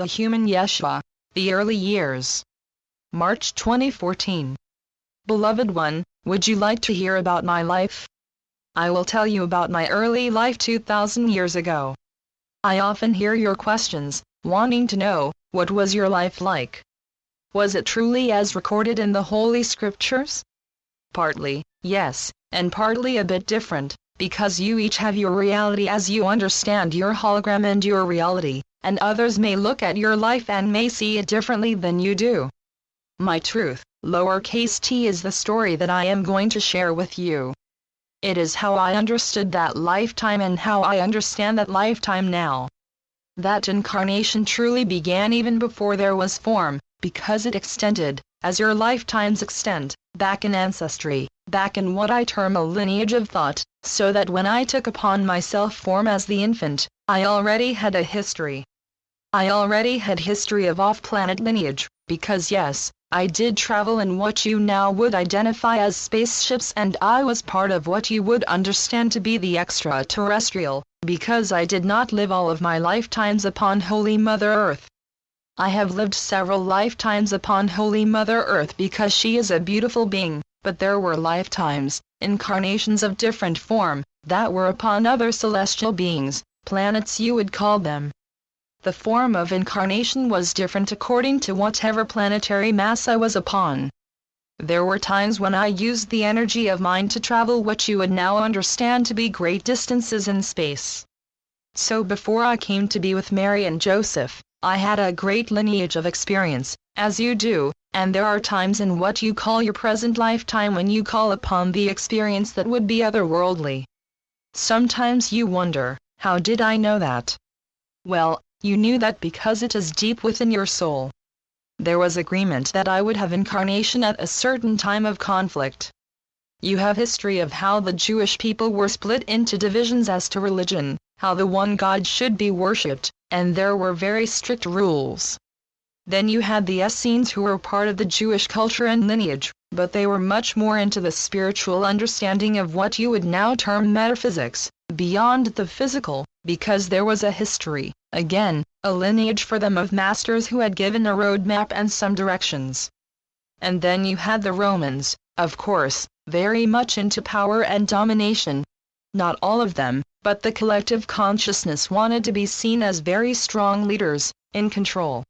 the human Jeshua, the early years. March 2014. Beloved one, would you like to hear about my life? I will tell you about my early life 2,000 years ago. I often hear your questions, wanting to know, what was your life like? Was it truly as recorded in the Holy Scriptures? Partly, yes, and partly a bit different, because you each have your reality as you understand your hologram and your reality, and others may look at your life and may see it differently than you do. My truth, lowercase t, is the story that I am going to share with you. It is how I understood that lifetime and how I understand that lifetime now. That incarnation truly began even before there was form, because it extended, as your lifetimes extend, back in ancestry, back in what I term a lineage of thought, so that when I took upon myself form as the infant, I already had a history. I already had history of off-planet lineage, because yes, I did travel in what you now would identify as spaceships, and I was part of what you would understand to be the extraterrestrial, because I did not live all of my lifetimes upon Holy Mother Earth. I have lived several lifetimes upon Holy Mother Earth because she is a beautiful being, but there were lifetimes, incarnations of different form, that were upon other celestial beings, planets you would call them. The form of incarnation was different according to whatever planetary mass I was upon. There were times when I used the energy of mind to travel what you would now understand to be great distances in space. So before I came to be with Mary and Joseph, I had a great lineage of experience, as you do, and there are times in what you call your present lifetime when you call upon the experience that would be otherworldly. Sometimes you wonder, how did I know that? Well, you knew that because it is deep within your soul. There was agreement that I would have incarnation at a certain time of conflict. You have history of how the Jewish people were split into divisions as to religion, how the one God should be worshipped, and there were very strict rules. Then you had the Essenes who were part of the Jewish culture and lineage, but they were much more into the spiritual understanding of what you would now term metaphysics, beyond the physical, because there was a history, again, a lineage for them of masters who had given a roadmap and some directions. And then you had the Romans, of course, very much into power and domination. Not all of them, but the collective consciousness wanted to be seen as very strong leaders, in control.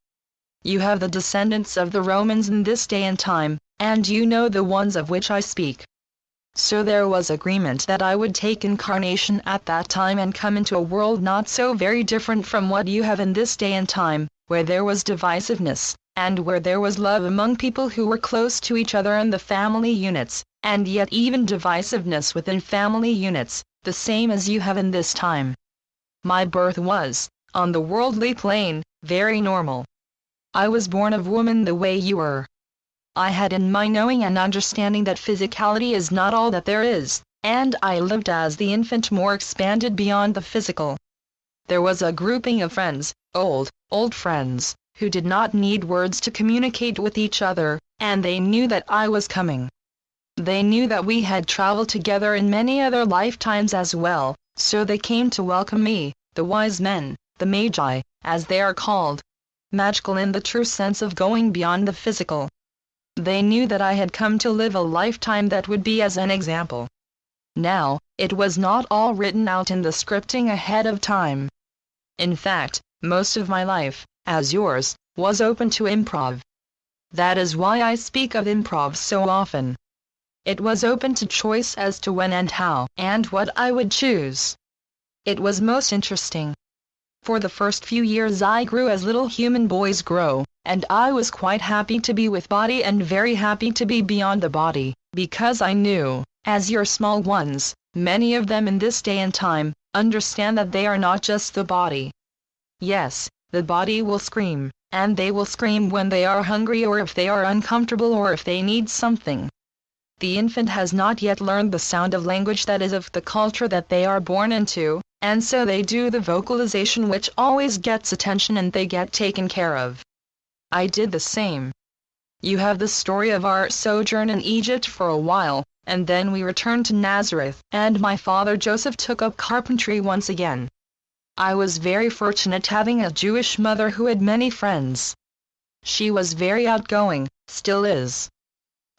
You have the descendants of the Romans in this day and time, and you know the ones of which I speak. So there was agreement that I would take incarnation at that time and come into a world not so very different from what you have in this day and time, where there was divisiveness, and where there was love among people who were close to each other in the family units, and yet even divisiveness within family units, the same as you have in this time. My birth was, on the worldly plane, very normal. I was born of woman the way you were. I had in my knowing and understanding that physicality is not all that there is, and I lived as the infant more expanded beyond the physical. There was a grouping of friends, old friends, who did not need words to communicate with each other, and they knew that I was coming. They knew that we had traveled together in many other lifetimes as well, so they came to welcome me, the wise men, the magi, as they are called. Magical in the true sense of going beyond the physical. They knew that I had come to live a lifetime that would be as an example. Now, it was not all written out in the scripting ahead of time. In fact, most of my life, as yours, was open to improv. That is why I speak of improv so often. It was open to choice as to when and how, and what I would choose. It was most interesting. For the first few years I grew as little human boys grow, and I was quite happy to be with body and very happy to be beyond the body, because I knew, as your small ones, many of them in this day and time, understand that they are not just the body. Yes, the body will scream, and they will scream when they are hungry or if they are uncomfortable or if they need something. The infant has not yet learned the sound of language that is of the culture that they are born into, and so they do the vocalization which always gets attention and they get taken care of. I did the same. You have the story of our sojourn in Egypt for a while, and then we returned to Nazareth, and my father Joseph took up carpentry once again. I was very fortunate having a Jewish mother who had many friends. She was very outgoing, still is.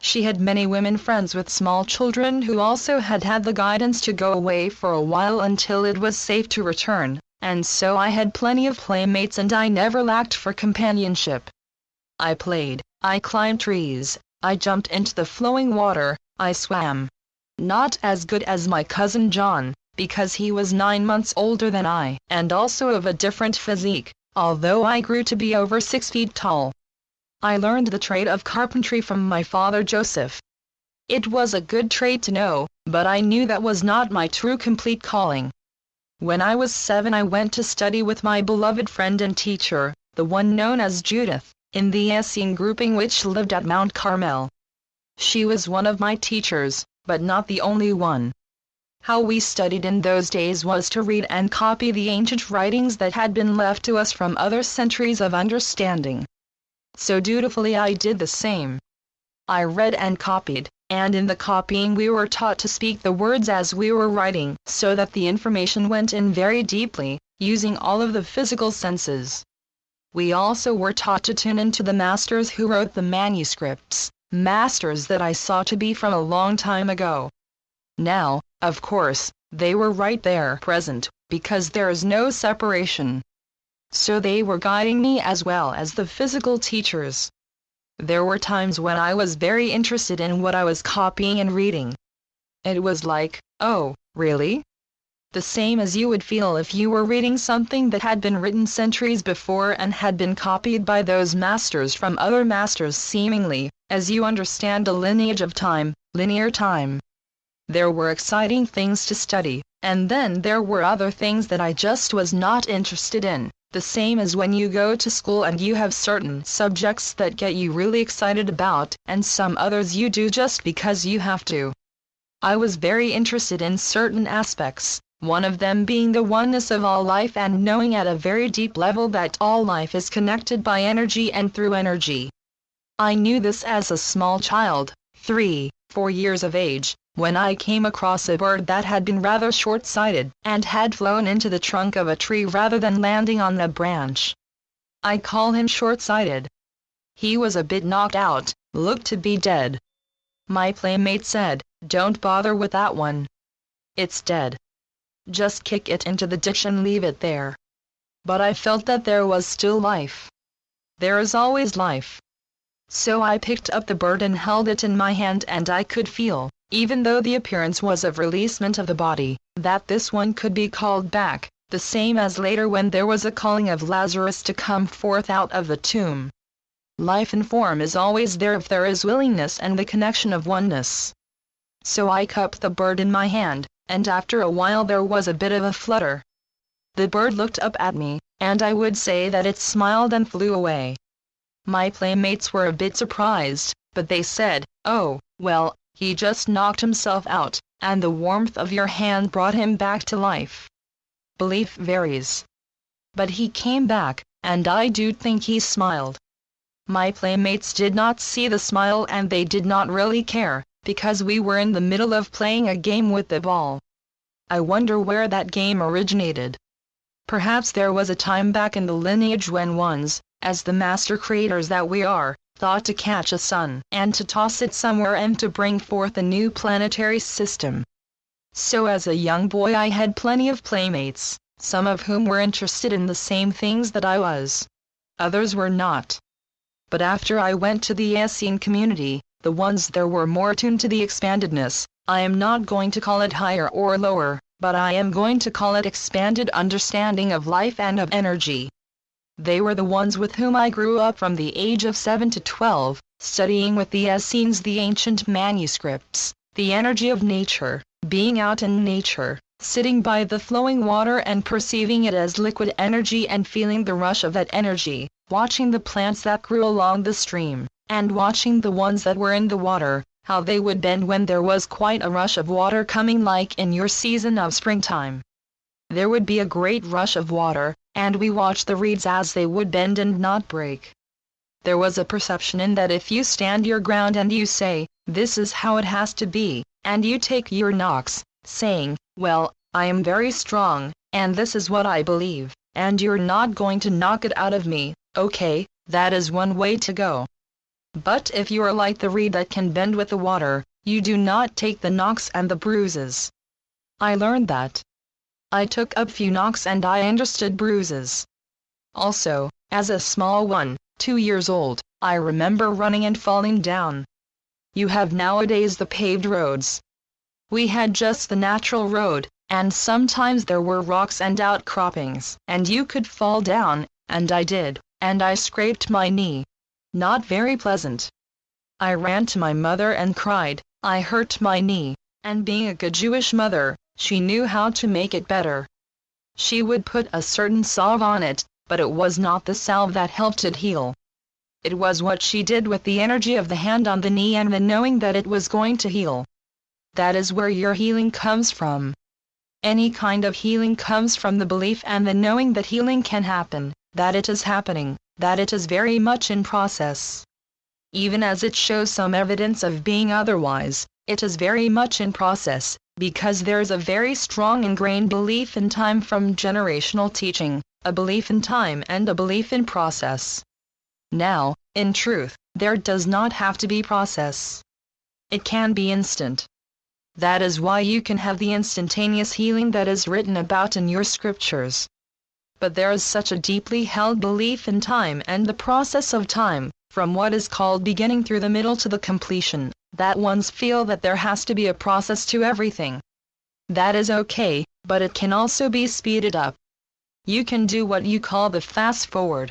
She had many women friends with small children who also had had the guidance to go away for a while until it was safe to return, and so I had plenty of playmates and I never lacked for companionship. I played, I climbed trees, I jumped into the flowing water, I swam. Not as good as my cousin John, because he was 9 months older than I, and also of a different physique, although I grew to be over 6 feet tall. I learned the trade of carpentry from my father Joseph. It was a good trade to know, but I knew that was not my true complete calling. When I was 7 I went to study with my beloved friend and teacher, the one known as Judith, in the Essene grouping which lived at Mount Carmel. She was one of my teachers, but not the only one. How we studied in those days was to read and copy the ancient writings that had been left to us from other centuries of understanding. So dutifully I did the same. I read and copied, and in the copying we were taught to speak the words as we were writing, so that the information went in very deeply, using all of the physical senses. We also were taught to tune into the masters who wrote the manuscripts, masters that I saw to be from a long time ago. Now, of course, they were right there present, because there is no separation. So they were guiding me as well as the physical teachers. There were times when I was very interested in what I was copying and reading. It was like, oh, really? The same as you would feel if you were reading something that had been written centuries before and had been copied by those masters from other masters seemingly, as you understand a lineage of time, linear time. There were exciting things to study, and then there were other things that I just was not interested in, the same as when you go to school and you have certain subjects that get you really excited about, and some others you do just because you have to. I was very interested in certain aspects, one of them being the oneness of all life and knowing at a very deep level that all life is connected by energy and through energy. I knew this as a small child, 3, 4 years of age, when I came across a bird that had been rather short-sighted and had flown into the trunk of a tree rather than landing on a branch. I call him short-sighted. He was a bit knocked out, looked to be dead. My playmate said, "Don't bother with that one. It's dead. Just kick it into the ditch and leave it there." But I felt that there was still life. There is always life. So I picked up the bird and held it in my hand, and I could feel, even though the appearance was of releasement of the body, that this one could be called back, the same as later when there was a calling of Lazarus to come forth out of the tomb. Life in form is always there if there is willingness and the connection of oneness. So I cupped the bird in my hand, and after a while there was a bit of a flutter. The bird looked up at me, and I would say that it smiled and flew away. My playmates were a bit surprised, but they said, "Oh, well, he just knocked himself out, and the warmth of your hand brought him back to life." Belief varies. But he came back, and I do think he smiled. My playmates did not see the smile and they did not really care, because we were in the middle of playing a game with the ball. I wonder where that game originated. Perhaps there was a time back in the lineage when ones, as the master creators that we are, thought to catch a sun and to toss it somewhere and to bring forth a new planetary system. So as a young boy I had plenty of playmates, some of whom were interested in the same things that I was. Others were not. But after I went to the Essene community, the ones there were more attuned to the expandedness, I am not going to call it higher or lower, but I am going to call it expanded understanding of life and of energy. They were the ones with whom I grew up from the age of 7 to 12, studying with the Essenes the ancient manuscripts, the energy of nature, being out in nature, sitting by the flowing water and perceiving it as liquid energy and feeling the rush of that energy, watching the plants that grew along the stream, and watching the ones that were in the water, how they would bend when there was quite a rush of water coming, like in your season of springtime. There would be a great rush of water, and we watched the reeds as they would bend and not break. There was a perception in that if you stand your ground and you say, "This is how it has to be," and you take your knocks, saying, "Well, I am very strong, and this is what I believe, and you're not going to knock it out of me, okay? That is one way to go. But if you are like the reed that can bend with the water, you do not take the knocks and the bruises. I learned that. I took a few knocks and I understood bruises. Also, as a small one, 2 years old, I remember running and falling down. You have nowadays the paved roads. We had just the natural road, and sometimes there were rocks and outcroppings, and you could fall down, and I did, and I scraped my knee. Not very pleasant. I ran to my mother and cried, I hurt my knee, and being a good Jewish mother, she knew how to make it better. She would put a certain salve on it, but it was not the salve that helped it heal. It was what she did with the energy of the hand on the knee and the knowing that it was going to heal. That is where your healing comes from. Any kind of healing comes from the belief and the knowing that healing can happen, that it is happening, that it is very much in process. Even as it shows some evidence of being otherwise, it is very much in process, because there is a very strong ingrained belief in time from generational teaching, a belief in time and a belief in process. Now, in truth, there does not have to be process. It can be instant. That is why you can have the instantaneous healing that is written about in your scriptures. But there is such a deeply held belief in time and the process of time, from what is called beginning through the middle to the completion, that ones feel that there has to be a process to everything. That is okay, but it can also be speeded up. You can do what you call the fast forward.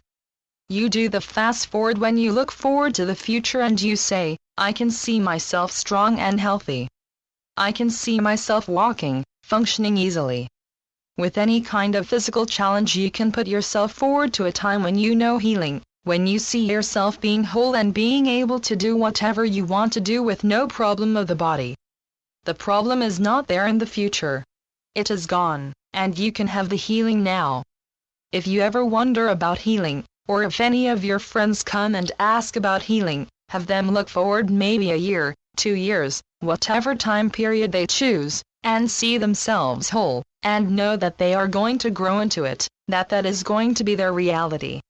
You do the fast forward when you look forward to the future and you say, I can see myself strong and healthy. I can see myself walking, functioning easily. With any kind of physical challenge you can put yourself forward to a time when you know healing, when you see yourself being whole and being able to do whatever you want to do with no problem of the body. The problem is not there in the future. It is gone, and you can have the healing now. If you ever wonder about healing, or if any of your friends come and ask about healing, have them look forward maybe a year, 2 years, whatever time period they choose, and see themselves whole, and know that they are going to grow into it, that is going to be their reality.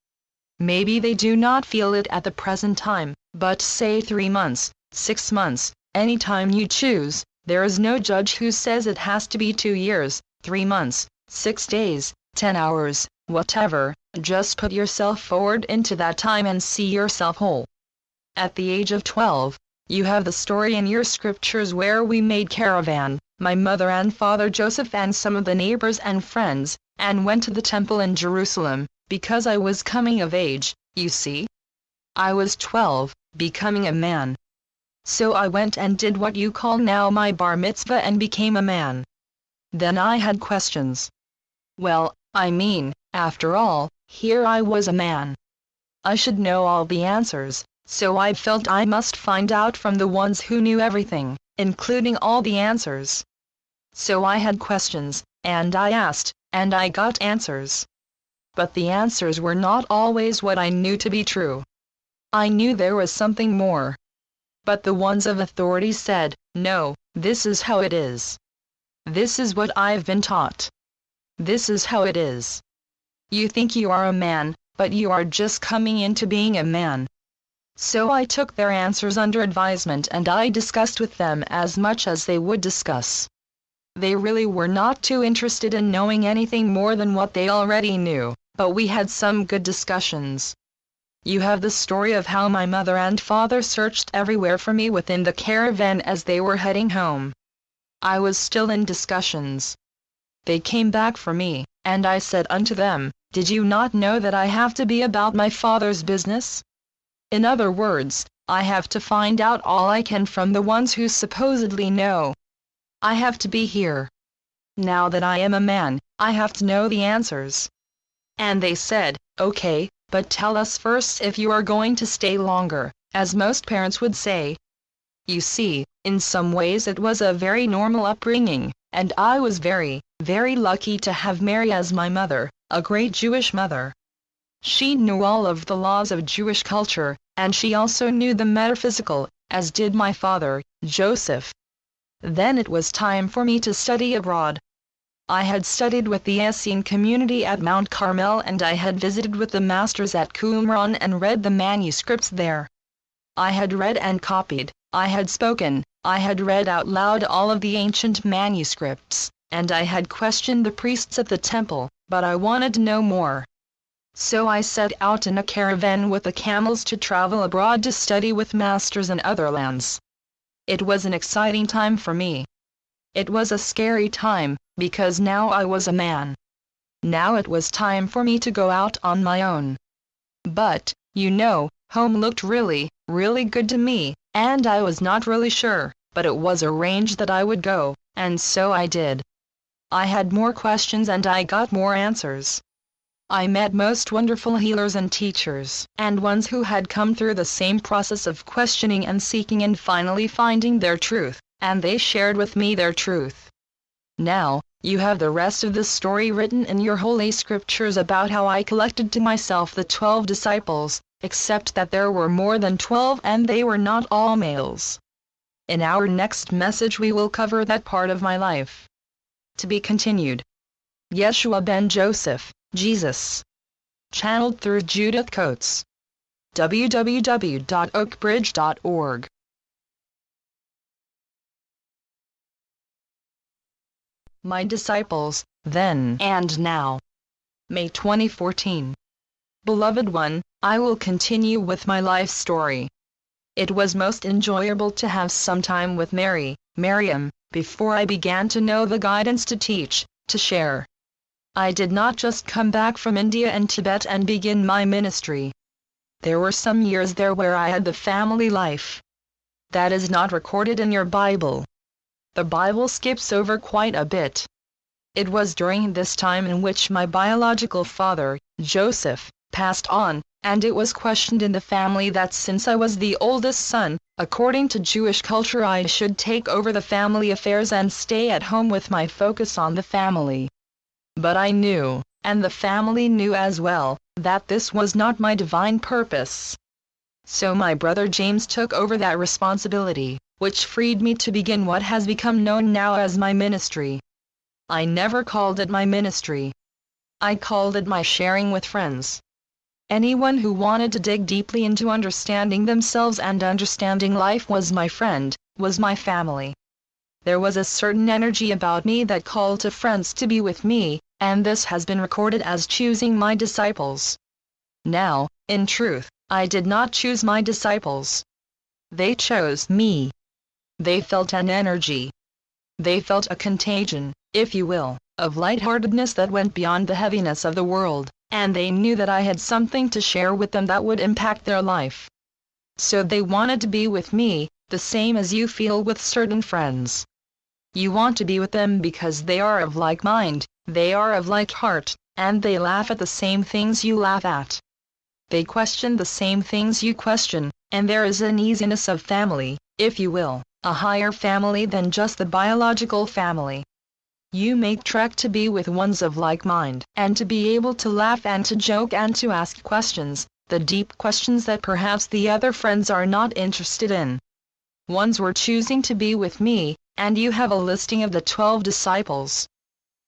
Maybe they do not feel it at the present time, but say 3 months, 6 months, any time you choose, there is no judge who says it has to be 2 years, 3 months, 6 days, 10 hours, whatever, just put yourself forward into that time and see yourself whole. At the age of 12, you have the story in your scriptures where we made caravan, my mother and father Joseph and some of the neighbors and friends, and went to the temple in Jerusalem, because I was coming of age, you see. I was 12, becoming a man. So I went and did what you call now my bar mitzvah and became a man. Then I had questions. Well, I mean, after all, here I was a man. I should know all the answers, so I felt I must find out from the ones who knew everything, including all the answers. So I had questions, and I asked, and I got answers. But the answers were not always what I knew to be true. I knew there was something more. But the ones of authority said, no, this is how it is. This is what I've been taught. This is how it is. You think you are a man, but you are just coming into being a man. So I took their answers under advisement and I discussed with them as much as they would discuss. They really were not too interested in knowing anything more than what they already knew, but we had some good discussions. You have the story of how my mother and father searched everywhere for me within the caravan as they were heading home. I was still in discussions. They came back for me, and I said unto them, did you not know that I have to be about my father's business? In other words, I have to find out all I can from the ones who supposedly know. I have to be here. Now that I am a man, I have to know the answers. And they said, okay, but tell us first if you are going to stay longer, as most parents would say. You see, in some ways it was a very normal upbringing, and I was very, very lucky to have Mary as my mother, a great Jewish mother. She knew all of the laws of Jewish culture, and she also knew the metaphysical, as did my father, Joseph. Then it was time for me to study abroad. I had studied with the Essene community at Mount Carmel, and I had visited with the masters at Qumran and read the manuscripts there. I had read and copied, I had spoken, I had read out loud all of the ancient manuscripts, and I had questioned the priests at the temple, but I wanted to know more. So I set out in a caravan with the camels to travel abroad to study with masters in other lands. It was an exciting time for me. It was a scary time, because now I was a man. Now it was time for me to go out on my own. But, you know, home looked really, really good to me, and I was not really sure, but it was arranged that I would go, and so I did. I had more questions and I got more answers. I met most wonderful healers and teachers, and ones who had come through the same process of questioning and seeking and finally finding their truth, and they shared with me their truth. Now, you have the rest of the story written in your holy scriptures about how I collected to myself the 12 disciples, except that there were more than 12 and they were not all males. In our next message we will cover that part of my life. To be continued. Yeshua ben Joseph, Jesus. Channeled through Judith Coates. www.oakbridge.org. My disciples, then and now. May 2014. Beloved one, I will continue with my life story. It was most enjoyable to have some time with Miriam, before I began to know the guidance to teach, to share. I did not just come back from India and Tibet and begin my ministry. There were some years there where I had the family life. That is not recorded in your Bible. The Bible skips over quite a bit. It was during this time in which my biological father, Joseph, passed on, and it was questioned in the family that since I was the oldest son, according to Jewish culture I should take over the family affairs and stay at home with my focus on the family. But I knew, and the family knew as well, that this was not my divine purpose. So my brother James took over that responsibility, which freed me to begin what has become known now as my ministry. I never called it my ministry. I called it my sharing with friends. Anyone who wanted to dig deeply into understanding themselves and understanding life was my friend, was my family. There was a certain energy about me that called to friends to be with me, and this has been recorded as choosing my disciples. Now, in truth, I did not choose my disciples. They chose me. They felt an energy. They felt a contagion, if you will, of lightheartedness that went beyond the heaviness of the world, and they knew that I had something to share with them that would impact their life. So they wanted to be with me, the same as you feel with certain friends. You want to be with them because they are of like mind, they are of like heart, and they laugh at the same things you laugh at. They question the same things you question, and there is an easiness of family, if you will, a higher family than just the biological family. You make trek to be with ones of like mind, and to be able to laugh and to joke and to ask questions, the deep questions that perhaps the other friends are not interested in. Ones were choosing to be with me, and you have a listing of the 12 disciples.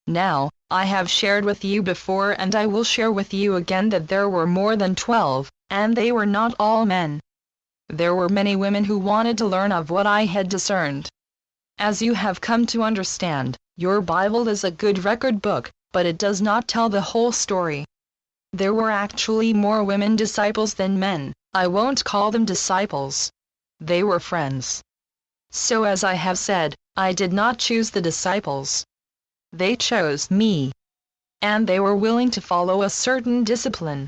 Now, I have shared with you before and I will share with you again that there were more than 12, and they were not all men. There were many women who wanted to learn of what I had discerned. As you have come to understand, your Bible is a good record book, but it does not tell the whole story. There were actually more women disciples than men. I won't call them disciples. They were friends. So as I have said, I did not choose the disciples. They chose me. And they were willing to follow a certain discipline.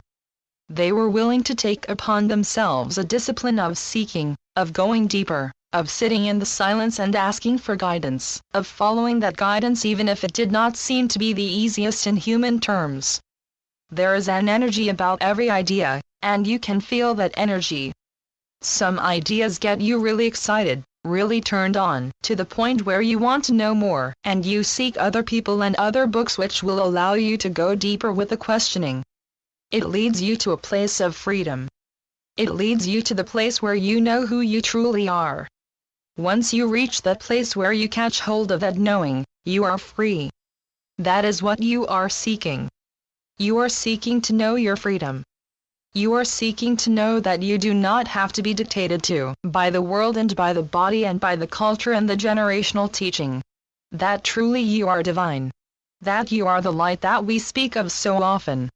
They were willing to take upon themselves a discipline of seeking, of going deeper, of sitting in the silence and asking for guidance, of following that guidance even if it did not seem to be the easiest in human terms. There is an energy about every idea, and you can feel that energy. Some ideas get you really excited, really turned on, to the point where you want to know more, and you seek other people and other books which will allow you to go deeper with the questioning. It leads you to a place of freedom. It leads you to the place where you know who you truly are. Once you reach that place where you catch hold of that knowing, you are free. That is what you are seeking. You are seeking to know your freedom. You are seeking to know that you do not have to be dictated to by the world and by the body and by the culture and the generational teaching. That truly you are divine. That you are the light that we speak of so often.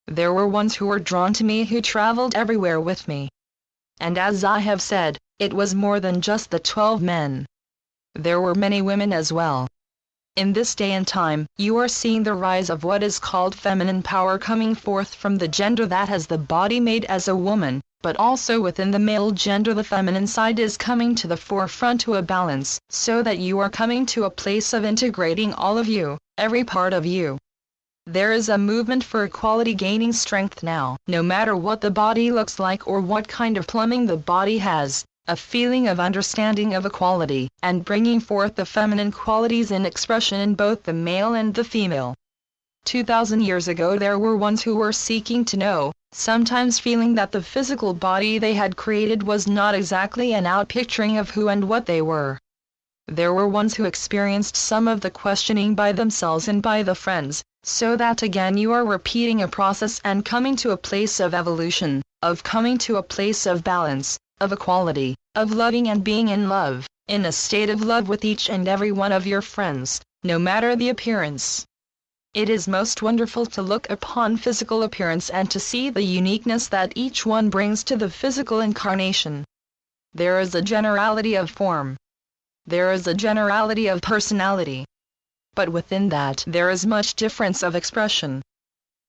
There were ones who were drawn to me who traveled everywhere with me. And as I have said, it was more than just the 12 men. There were many women as well. In this day and time, you are seeing the rise of what is called feminine power coming forth from the gender that has the body made as a woman, but also within the male gender the feminine side is coming to the forefront to a balance, so that you are coming to a place of integrating all of you, every part of you. There is a movement for equality gaining strength now, no matter what the body looks like or what kind of plumbing the body has. A feeling of understanding of equality, and bringing forth the feminine qualities in expression in both the male and the female. 2,000 years ago there were ones who were seeking to know, sometimes feeling that the physical body they had created was not exactly an outpicturing of who and what they were. There were ones who experienced some of the questioning by themselves and by the friends, so that again you are repeating a process and coming to a place of evolution, of coming to a place of balance, of equality, of loving and being in love, in a state of love with each and every one of your friends, no matter the appearance. It is most wonderful to look upon physical appearance and to see the uniqueness that each one brings to the physical incarnation. There is a generality of form. There is a generality of personality. But within that there is much difference of expression.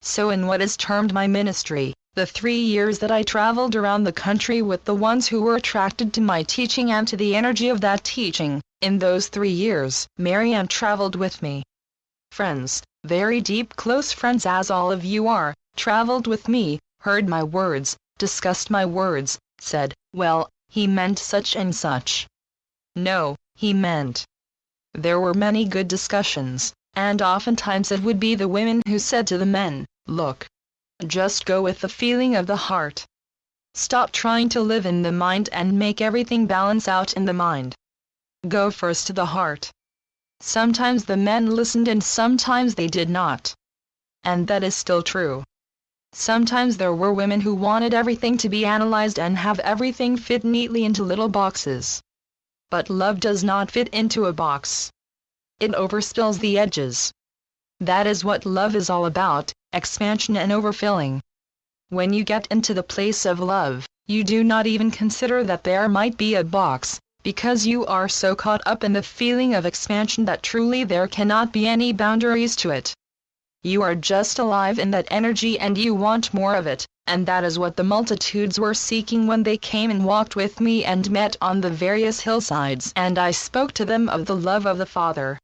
So in what is termed my ministry, the 3 years that I traveled around the country with the ones who were attracted to my teaching and to the energy of that teaching, in those 3 years, Marianne traveled with me. Friends, very deep close friends as all of you are, traveled with me, heard my words, discussed my words, said, well, he meant such and such. No, he meant. There were many good discussions, and oftentimes it would be the women who said to the men, look. Just go with the feeling of the heart. Stop trying to live in the mind and make everything balance out in the mind. Go first to the heart. Sometimes the men listened and sometimes they did not. And that is still true. Sometimes there were women who wanted everything to be analyzed and have everything fit neatly into little boxes. But love does not fit into a box. It overspills the edges. That is what love is all about, expansion and overfilling. When you get into the place of love, you do not even consider that there might be a box, because you are so caught up in the feeling of expansion that truly there cannot be any boundaries to it. You are just alive in that energy and you want more of it, and that is what the multitudes were seeking when they came and walked with me and met on the various hillsides, and I spoke to them of the love of the Father.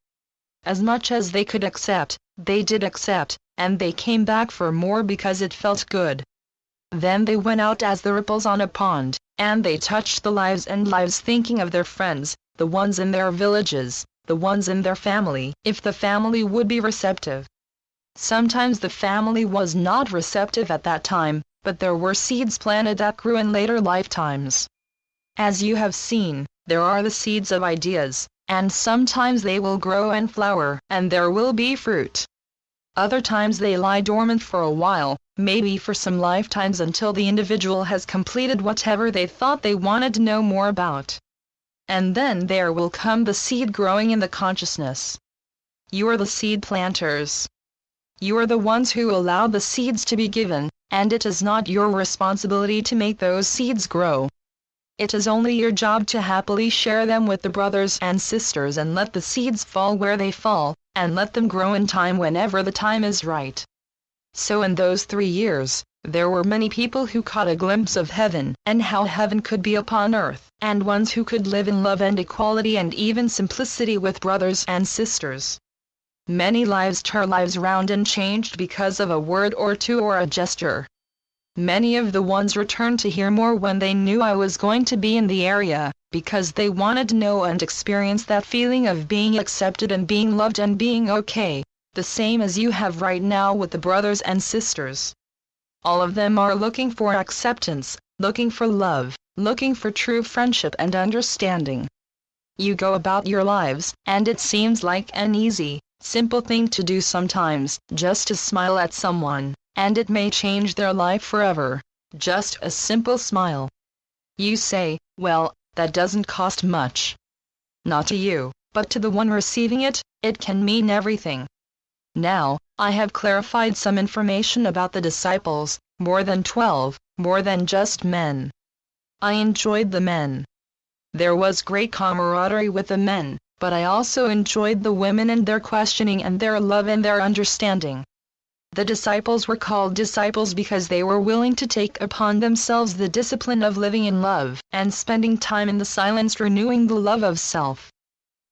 As much as they could accept, they did accept, and they came back for more because it felt good. Then they went out as the ripples on a pond, and they touched the lives and lives thinking of their friends, the ones in their villages, the ones in their family, if the family would be receptive. Sometimes the family was not receptive at that time, but there were seeds planted that grew in later lifetimes. As you have seen, there are the seeds of ideas, and sometimes they will grow and flower, and there will be fruit. Other times they lie dormant for a while, maybe for some lifetimes until the individual has completed whatever they thought they wanted to know more about. And then there will come the seed growing in the consciousness. You are the seed planters. You are the ones who allow the seeds to be given, and it is not your responsibility to make those seeds grow. It is only your job to happily share them with the brothers and sisters and let the seeds fall where they fall, and let them grow in time whenever the time is right. So in those 3 years, there were many people who caught a glimpse of heaven, and how heaven could be upon earth, and ones who could live in love and equality and even simplicity with brothers and sisters. Many lives turned lives round and changed because of a word or two or a gesture. Many of the ones returned to hear more when they knew I was going to be in the area, because they wanted to know and experience that feeling of being accepted and being loved and being okay, the same as you have right now with the brothers and sisters. All of them are looking for acceptance, looking for love, looking for true friendship and understanding. You go about your lives, and it seems like an easy, simple thing to do sometimes, just to smile at someone, and it may change their life forever. Just a simple smile. You say, well, that doesn't cost much. Not to you, but to the one receiving it, it can mean everything. Now, I have clarified some information about the disciples, more than 12, more than just men. I enjoyed the men. There was great camaraderie with the men, but I also enjoyed the women and their questioning and their love and their understanding. The disciples were called disciples because they were willing to take upon themselves the discipline of living in love and spending time in the silence renewing the love of self.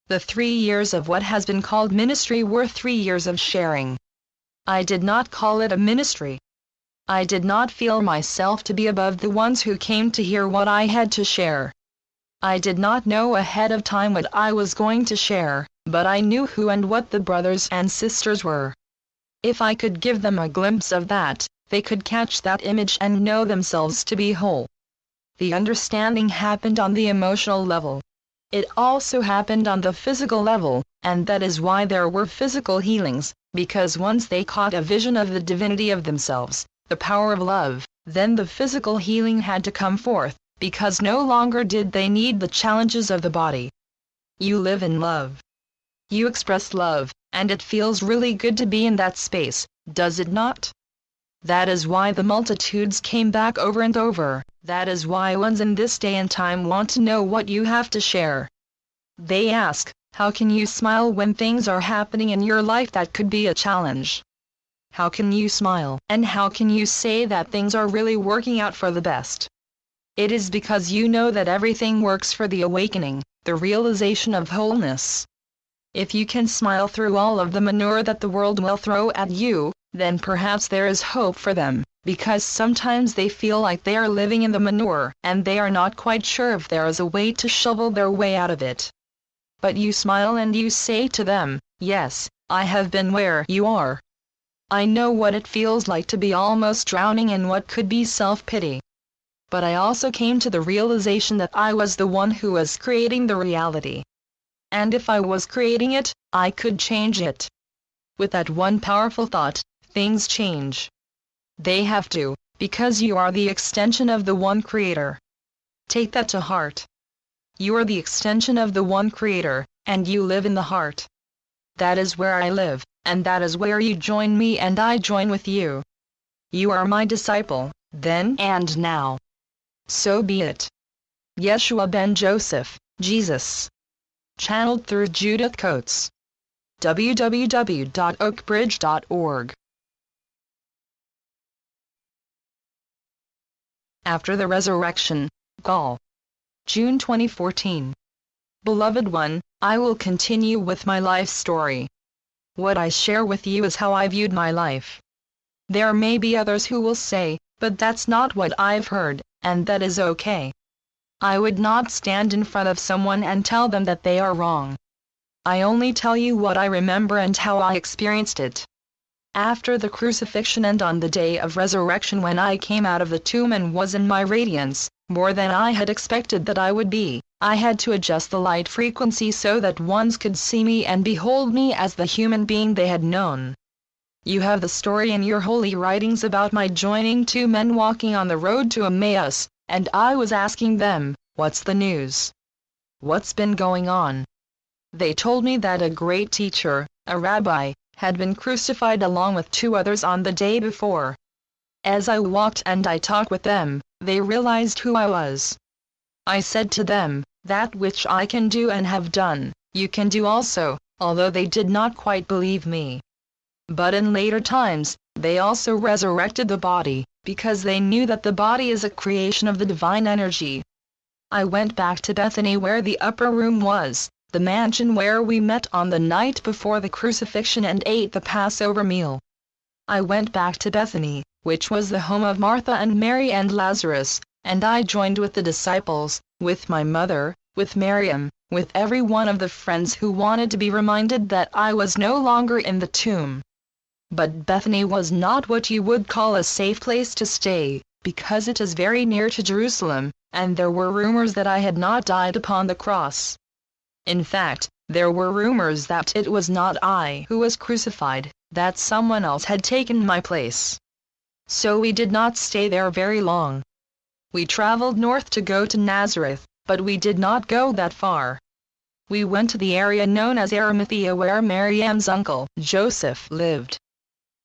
The 3 years of what has been called ministry were 3 years of sharing. I did not call it a ministry. I did not feel myself to be above the ones who came to hear what I had to share. I did not know ahead of time what I was going to share, but I knew who and what the brothers and sisters were. If I could give them a glimpse of that, they could catch that image and know themselves to be whole. The understanding happened on the emotional level. It also happened on the physical level, and that is why there were physical healings, because once they caught a vision of the divinity of themselves, the power of love, then the physical healing had to come forth, because no longer did they need the challenges of the body. You live in love. You express love, and it feels really good to be in that space, does it not? That is why the multitudes came back over and over. That is why ones in this day and time want to know what you have to share. They ask, how can you smile when things are happening in your life that could be a challenge? How can you smile, and how can you say that things are really working out for the best? It is because you know that everything works for the awakening, the realization of wholeness. If you can smile through all of the manure that the world will throw at you, then perhaps there is hope for them, because sometimes they feel like they are living in the manure, and they are not quite sure if there is a way to shovel their way out of it. But you smile and you say to them, yes, I have been where you are. I know what it feels like to be almost drowning in what could be self-pity. But I also came to the realization that I was the one who was creating the reality. And if I was creating it, I could change it. With that one powerful thought, things change. They have to, because you are the extension of the one creator. Take that to heart. You are the extension of the one creator, and you live in the heart. That is where I live, and that is where you join me and I join with you. You are my disciple, then and now. So be it. Yeshua ben Joseph, Jesus. Channeled through Judith Coates. www.oakbridge.org. After the Resurrection, Gaul. June 2014. Beloved one, I will continue with my life story. What I share with you is how I viewed my life. There may be others who will say, but that's not what I've heard, and that is okay. I would not stand in front of someone and tell them that they are wrong. I only tell you what I remember and how I experienced it. After the crucifixion and on the day of resurrection when I came out of the tomb and was in my radiance, more than I had expected that I would be, I had to adjust the light frequency so that ones could see me and behold me as the human being they had known. You have the story in your holy writings about my joining 2 men walking on the road to Emmaus, and I was asking them, what's the news? What's been going on? They told me that a great teacher, a rabbi, had been crucified along with 2 others on the day before. As I walked and I talked with them, they realized who I was. I said to them, that which I can do and have done, you can do also, although they did not quite believe me. But in later times, they also resurrected the body, because they knew that the body is a creation of the divine energy. I went back to Bethany where the upper room was, the mansion where we met on the night before the crucifixion and ate the Passover meal. I went back to Bethany, which was the home of Martha and Mary and Lazarus, and I joined with the disciples, with my mother, with Miriam, with every one of the friends who wanted to be reminded that I was no longer in the tomb. But Bethany was not what you would call a safe place to stay, because it is very near to Jerusalem, and there were rumors that I had not died upon the cross. In fact, There were rumors that it was not I who was crucified, that someone else had taken my place. So we did not stay there very long. We traveled north to go to Nazareth, but we did not go that far. We went to the area known as Arimathea where Maryam's uncle, Joseph, lived.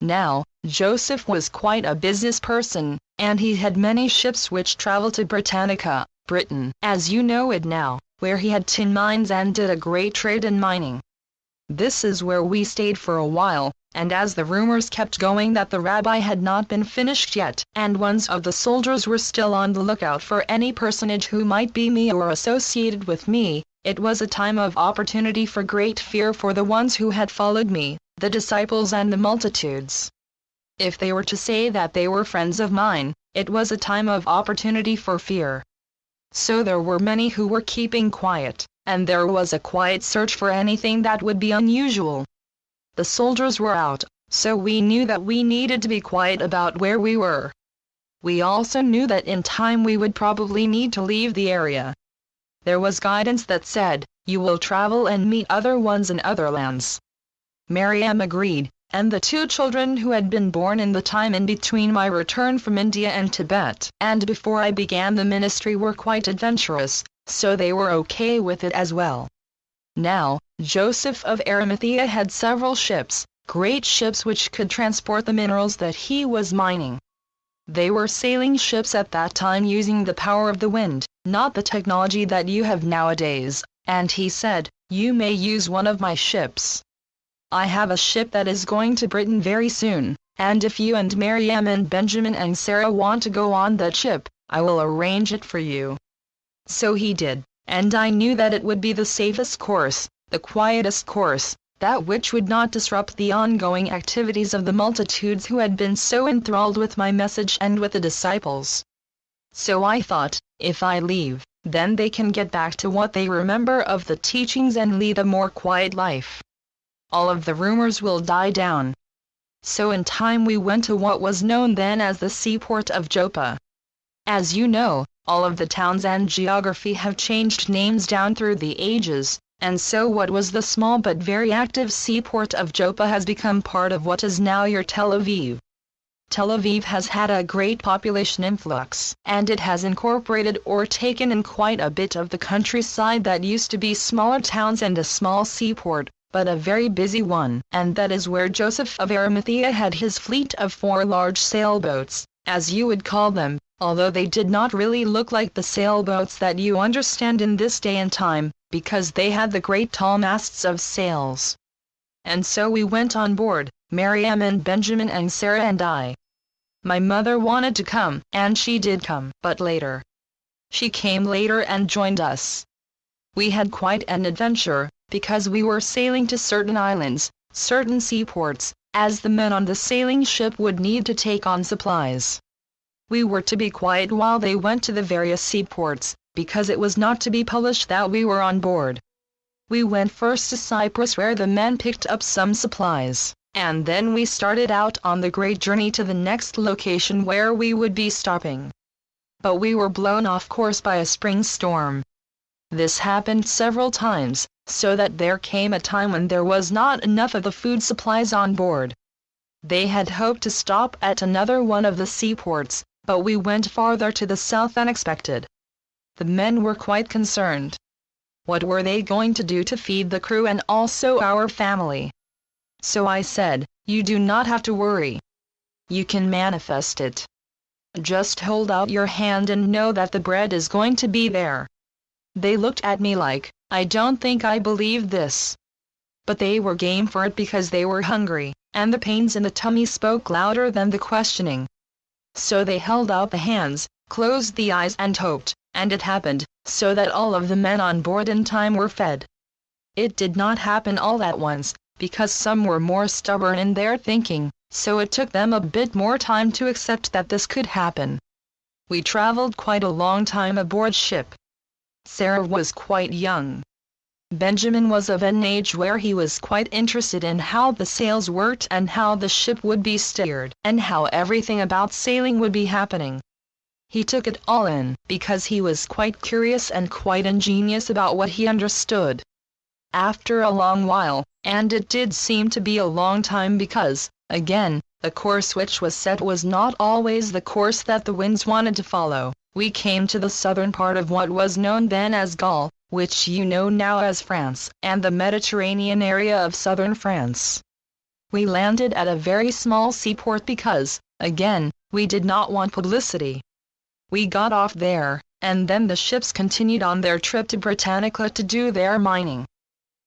Now, Joseph was quite a business person, and he had many ships which traveled to Britannica, Britain, as you know it now, where he had tin mines and did a great trade in mining. This is where we stayed for a while, and as the rumors kept going that the rabbi had not been finished yet, and ones of the soldiers were still on the lookout for any personage who might be me or associated with me, it was a time of opportunity for great fear for the ones who had followed me, the disciples and the multitudes. If they were to say that they were friends of mine, it was a time of opportunity for fear. So there were many who were keeping quiet, and there was a quiet search for anything that would be unusual. The soldiers were out, so we knew that we needed to be quiet about where we were. We also knew that in time we would probably need to leave the area. There was guidance that said, "You will travel and meet other ones in other lands." Maryam agreed, and the two children who had been born in the time in between my return from India and Tibet and before I began the ministry were quite adventurous, so they were okay with it as well. Now, Joseph of Arimathea had several ships, great ships which could transport the minerals that he was mining. They were sailing ships at that time using the power of the wind, not the technology that you have nowadays, and he said, "You may use one of my ships. I have a ship that is going to Britain very soon, and if you and Maryam and Benjamin and Sarah want to go on that ship, I will arrange it for you." So he did, and I knew that it would be the safest course, the quietest course, that which would not disrupt the ongoing activities of the multitudes who had been so enthralled with my message and with the disciples. So I thought, if I leave, then they can get back to what they remember of the teachings and lead a more quiet life. All of the rumors will die down. So in time we went to what was known then as the seaport of Joppa. As you know, all of the towns and geography have changed names down through the ages, and so what was the small but very active seaport of Joppa has become part of what is now your Tel Aviv. Tel Aviv has had a great population influx, and it has incorporated or taken in quite a bit of the countryside that used to be smaller towns and a small seaport, but a very busy one, and that is where Joseph of Arimathea had his fleet of 4 large sailboats, as you would call them, although they did not really look like the sailboats that you understand in this day and time, because they had the great tall masts of sails. And so we went on board, Maryam and Benjamin and Sarah and I. My mother wanted to come, and she did come, but later. She came later and joined us. We had quite an adventure, because we were sailing to certain islands, certain seaports, as the men on the sailing ship would need to take on supplies. We were to be quiet while they went to the various seaports, because it was not to be published that we were on board. We went first to Cyprus where the men picked up some supplies, and then we started out on the great journey to the next location where we would be stopping. But we were blown off course by a spring storm. This happened several times, so that there came a time when there was not enough of the food supplies on board. They had hoped to stop at another one of the seaports, but we went farther to the south than expected. The men were quite concerned. What were they going to do to feed the crew and also our family? So I said, "You do not have to worry. You can manifest it. Just hold out your hand and know that the bread is going to be there." They looked at me like, I don't think I believed this. But they were game for it because they were hungry, and the pains in the tummy spoke louder than the questioning. So they held out the hands, closed the eyes and hoped, and it happened, so that all of the men on board in time were fed. It did not happen all at once, because some were more stubborn in their thinking, so it took them a bit more time to accept that this could happen. We traveled quite a long time aboard ship. Sarah was quite young. Benjamin was of an age where he was quite interested in how the sails worked and how the ship would be steered, and how everything about sailing would be happening. He took it all in, because he was quite curious and quite ingenious about what he understood. after a long while, and it did seem to be a long time because, again, the course which was set was not always the course that the winds wanted to follow. We came to the southern part of what was known then as Gaul, which you know now as France, and the Mediterranean area of southern France. We landed at a very small seaport because, again, we did not want publicity. We got off there, and then the ships continued on their trip to Britannica to do their mining.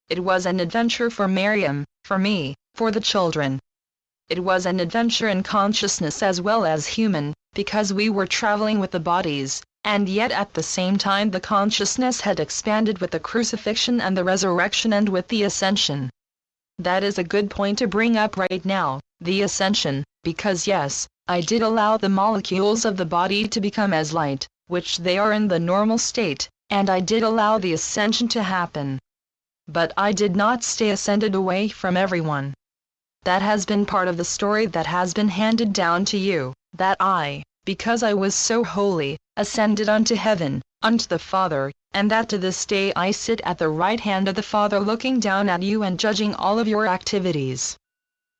It was an adventure for Miriam, for me, for the children. It was an adventure in consciousness as well as human, because we were traveling with the bodies, and yet at the same time the consciousness had expanded with the crucifixion and the resurrection and with the ascension. That is a good point to bring up right now, the ascension, because yes, I did allow the molecules of the body to become as light, which they are in the normal state, and I did allow the ascension to happen. But I did not stay ascended away from everyone. That has been part of the story that has been handed down to you, that I, because I was so holy, ascended unto heaven, unto the Father, and that to this day I sit at the right hand of the Father looking down at you and judging all of your activities.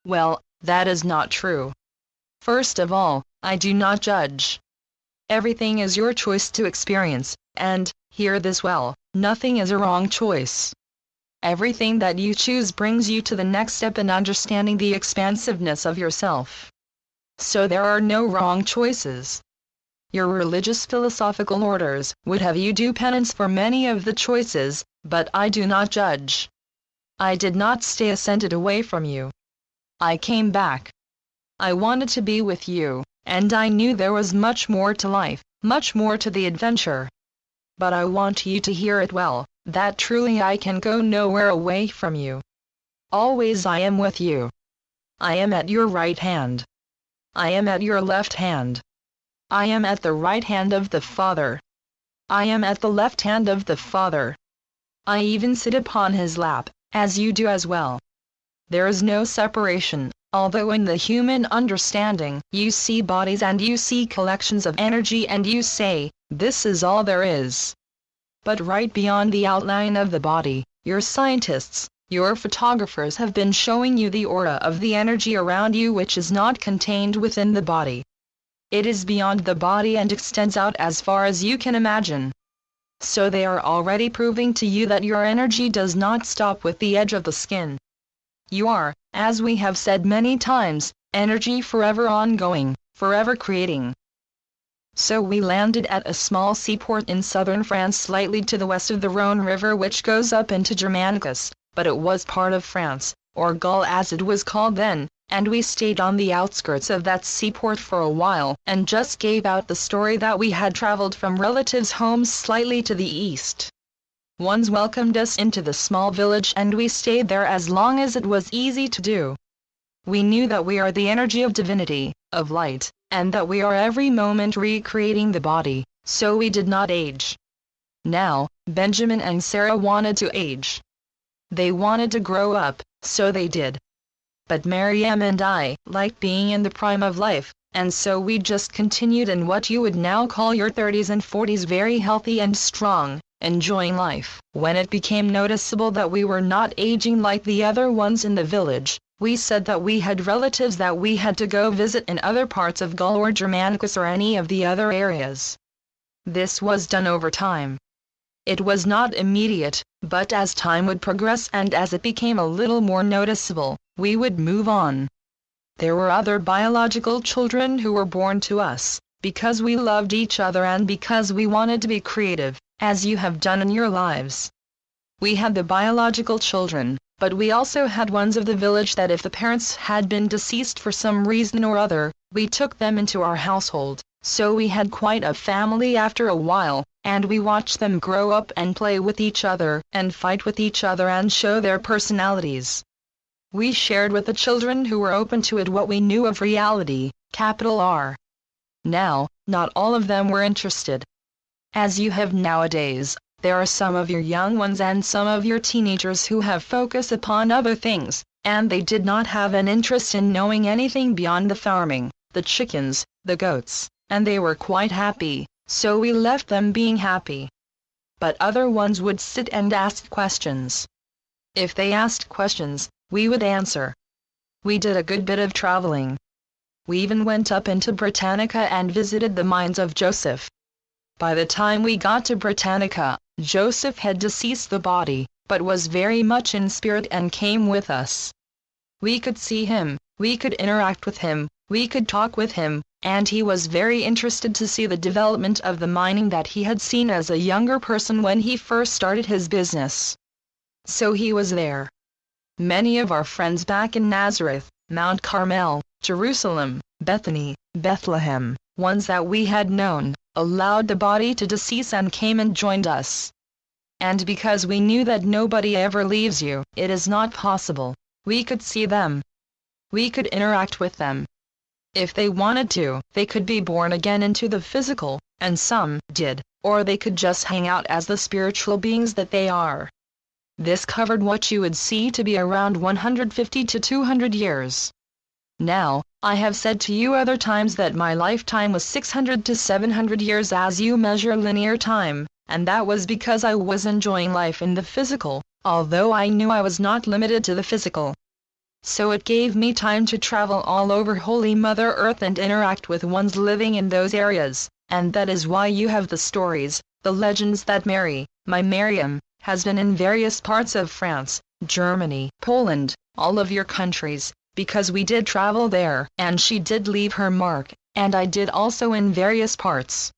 Well, that is not true. First of all, I do not judge. Everything is your choice to experience, and, hear this well, nothing is a wrong choice. Everything that you choose brings you to the next step in understanding the expansiveness of yourself. So there are no wrong choices. Your religious philosophical orders would have you do penance for many of the choices, but I do not judge. I did not stay ascended away from you. I came back. I wanted to be with you, and I knew there was much more to life, much more to the adventure. But I want you to hear it well, that truly I can go nowhere away from you. Always I am with you. I am at your right hand. I am at your left hand. I am at the right hand of the Father. I am at the left hand of the Father. I even sit upon his lap, as you do as well. There is no separation, although in the human understanding you see bodies and you see collections of energy and you say, this is all there is. But right beyond the outline of the body, your scientists, your photographers have been showing you the aura of the energy around you which is not contained within the body. It is beyond the body and extends out as far as you can imagine. So they are already proving to you that your energy does not stop with the edge of the skin. You are, as we have said many times, energy forever ongoing, forever creating. So we landed at a small seaport in southern France slightly to the west of the Rhone River which goes up into Germanicus, but it was part of France, or Gaul as it was called then, and we stayed on the outskirts of that seaport for a while and just gave out the story that we had traveled from relatives' homes slightly to the east. Ones welcomed us into the small village and we stayed there as long as it was easy to do. We knew that we are the energy of divinity, of light, and that we are every moment recreating the body, so we did not age. Now, Benjamin and Sarah wanted to age. They wanted to grow up, so they did. But Miriam and I liked being in the prime of life, and so we just continued in what you would now call your 30s and 40s, very healthy and strong, enjoying life. When it became noticeable that we were not aging like the other ones in the village, we said that we had relatives that we had to go visit in other parts of Gaul or Germanicus or any of the other areas. This was done over time. It was not immediate, but as time would progress and as it became a little more noticeable, we would move on. There were other biological children who were born to us, because we loved each other and because we wanted to be creative, as you have done in your lives. We had the biological children, but we also had ones of the village that if the parents had been deceased for some reason or other, we took them into our household, so we had quite a family after a while, and we watched them grow up and play with each other, and fight with each other and show their personalities. We shared with the children who were open to it what we knew of reality, capital R. Now, not all of them were interested. As you have nowadays, there are some of your young ones and some of your teenagers who have focus upon other things, and they did not have an interest in knowing anything beyond the farming, the chickens, the goats, and they were quite happy, so we left them being happy. But other ones would sit and ask questions. If they asked questions, we would answer. We did a good bit of traveling. We even went up into Britannica and visited the mines of Joseph. By the time we got to Britannica, Joseph had deceased the body, but was very much in spirit and came with us. We could see him, we could interact with him, we could talk with him, and he was very interested to see the development of the mining that he had seen as a younger person when he first started his business. So he was there. Many of our friends back in Nazareth, Mount Carmel, Jerusalem, Bethany, Bethlehem, ones that we had known, allowed the body to decease and came and joined us. And because we knew that nobody ever leaves you, it is not possible, we could see them. We could interact with them. If they wanted to, they could be born again into the physical, and some did, or they could just hang out as the spiritual beings that they are. This covered what you would see to be around 150 to 200 years. Now, I have said to you other times that my lifetime was 600 to 700 years as you measure linear time, and that was because I was enjoying life in the physical, although I knew I was not limited to the physical. So it gave me time to travel all over Holy Mother Earth and interact with ones living in those areas, and that is why you have the stories, the legends that Mary, my Miriam, has been in various parts of France, Germany, Poland, all of your countries, because we did travel there, and she did leave her mark, and I did also in various parts.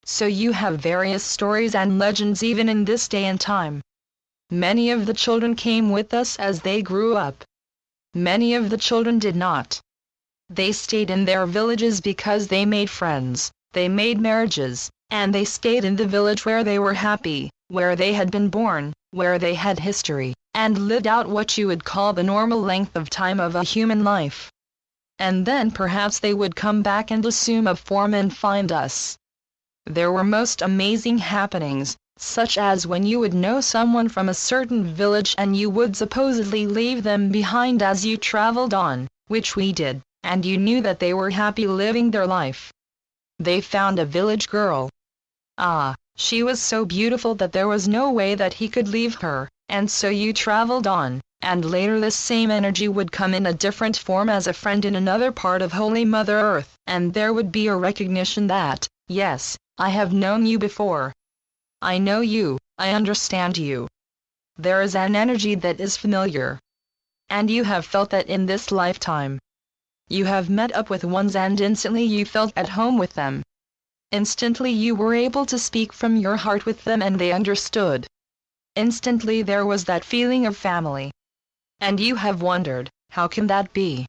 So you have various stories and legends even in this day and time. Many of the children came with us as they grew up. Many of the children did not. They stayed in their villages because they made friends, they made marriages, and they stayed in the village where they were happy, where they had been born, where they had history, and lived out what you would call the normal length of time of a human life. And then perhaps they would come back and assume a form and find us. There were most amazing happenings, such as when you would know someone from a certain village and you would supposedly leave them behind as you traveled on, which we did, and you knew that they were happy living their life. They found a village girl. She was so beautiful that there was no way that he could leave her, and so you traveled on, and later this same energy would come in a different form as a friend in another part of Holy Mother Earth, and there would be a recognition that, yes, I have known you before. I know you, I understand you. There is an energy that is familiar. And you have felt that in this lifetime. You have met up with ones and instantly you felt at home with them. Instantly you were able to speak from your heart with them and they understood. Instantly there was that feeling of family. And you have wondered, how can that be?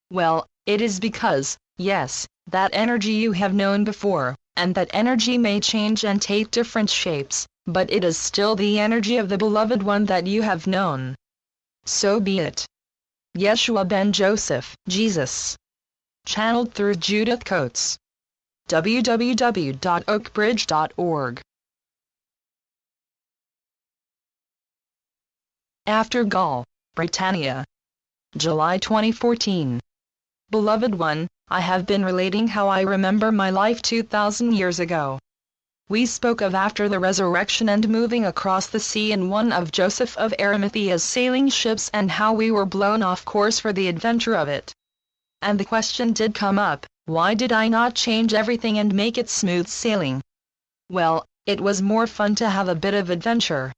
Well, it is because, yes, that energy you have known before, and that energy may change and take different shapes, but it is still the energy of the beloved one that you have known. So be it. Jeshua ben Joseph, Jesus. Channeled through Judith Coates. www.oakbridge.org. After Gaul, Britannia. July 2014. Beloved one, I have been relating how I remember my life 2,000 years ago. We spoke of after the resurrection and moving across the sea in one of Joseph of Arimathea's sailing ships and how we were blown off course for the adventure of it. And the question did come up, why did I not change everything and make it smooth sailing? Well, it was more fun to have a bit of adventure.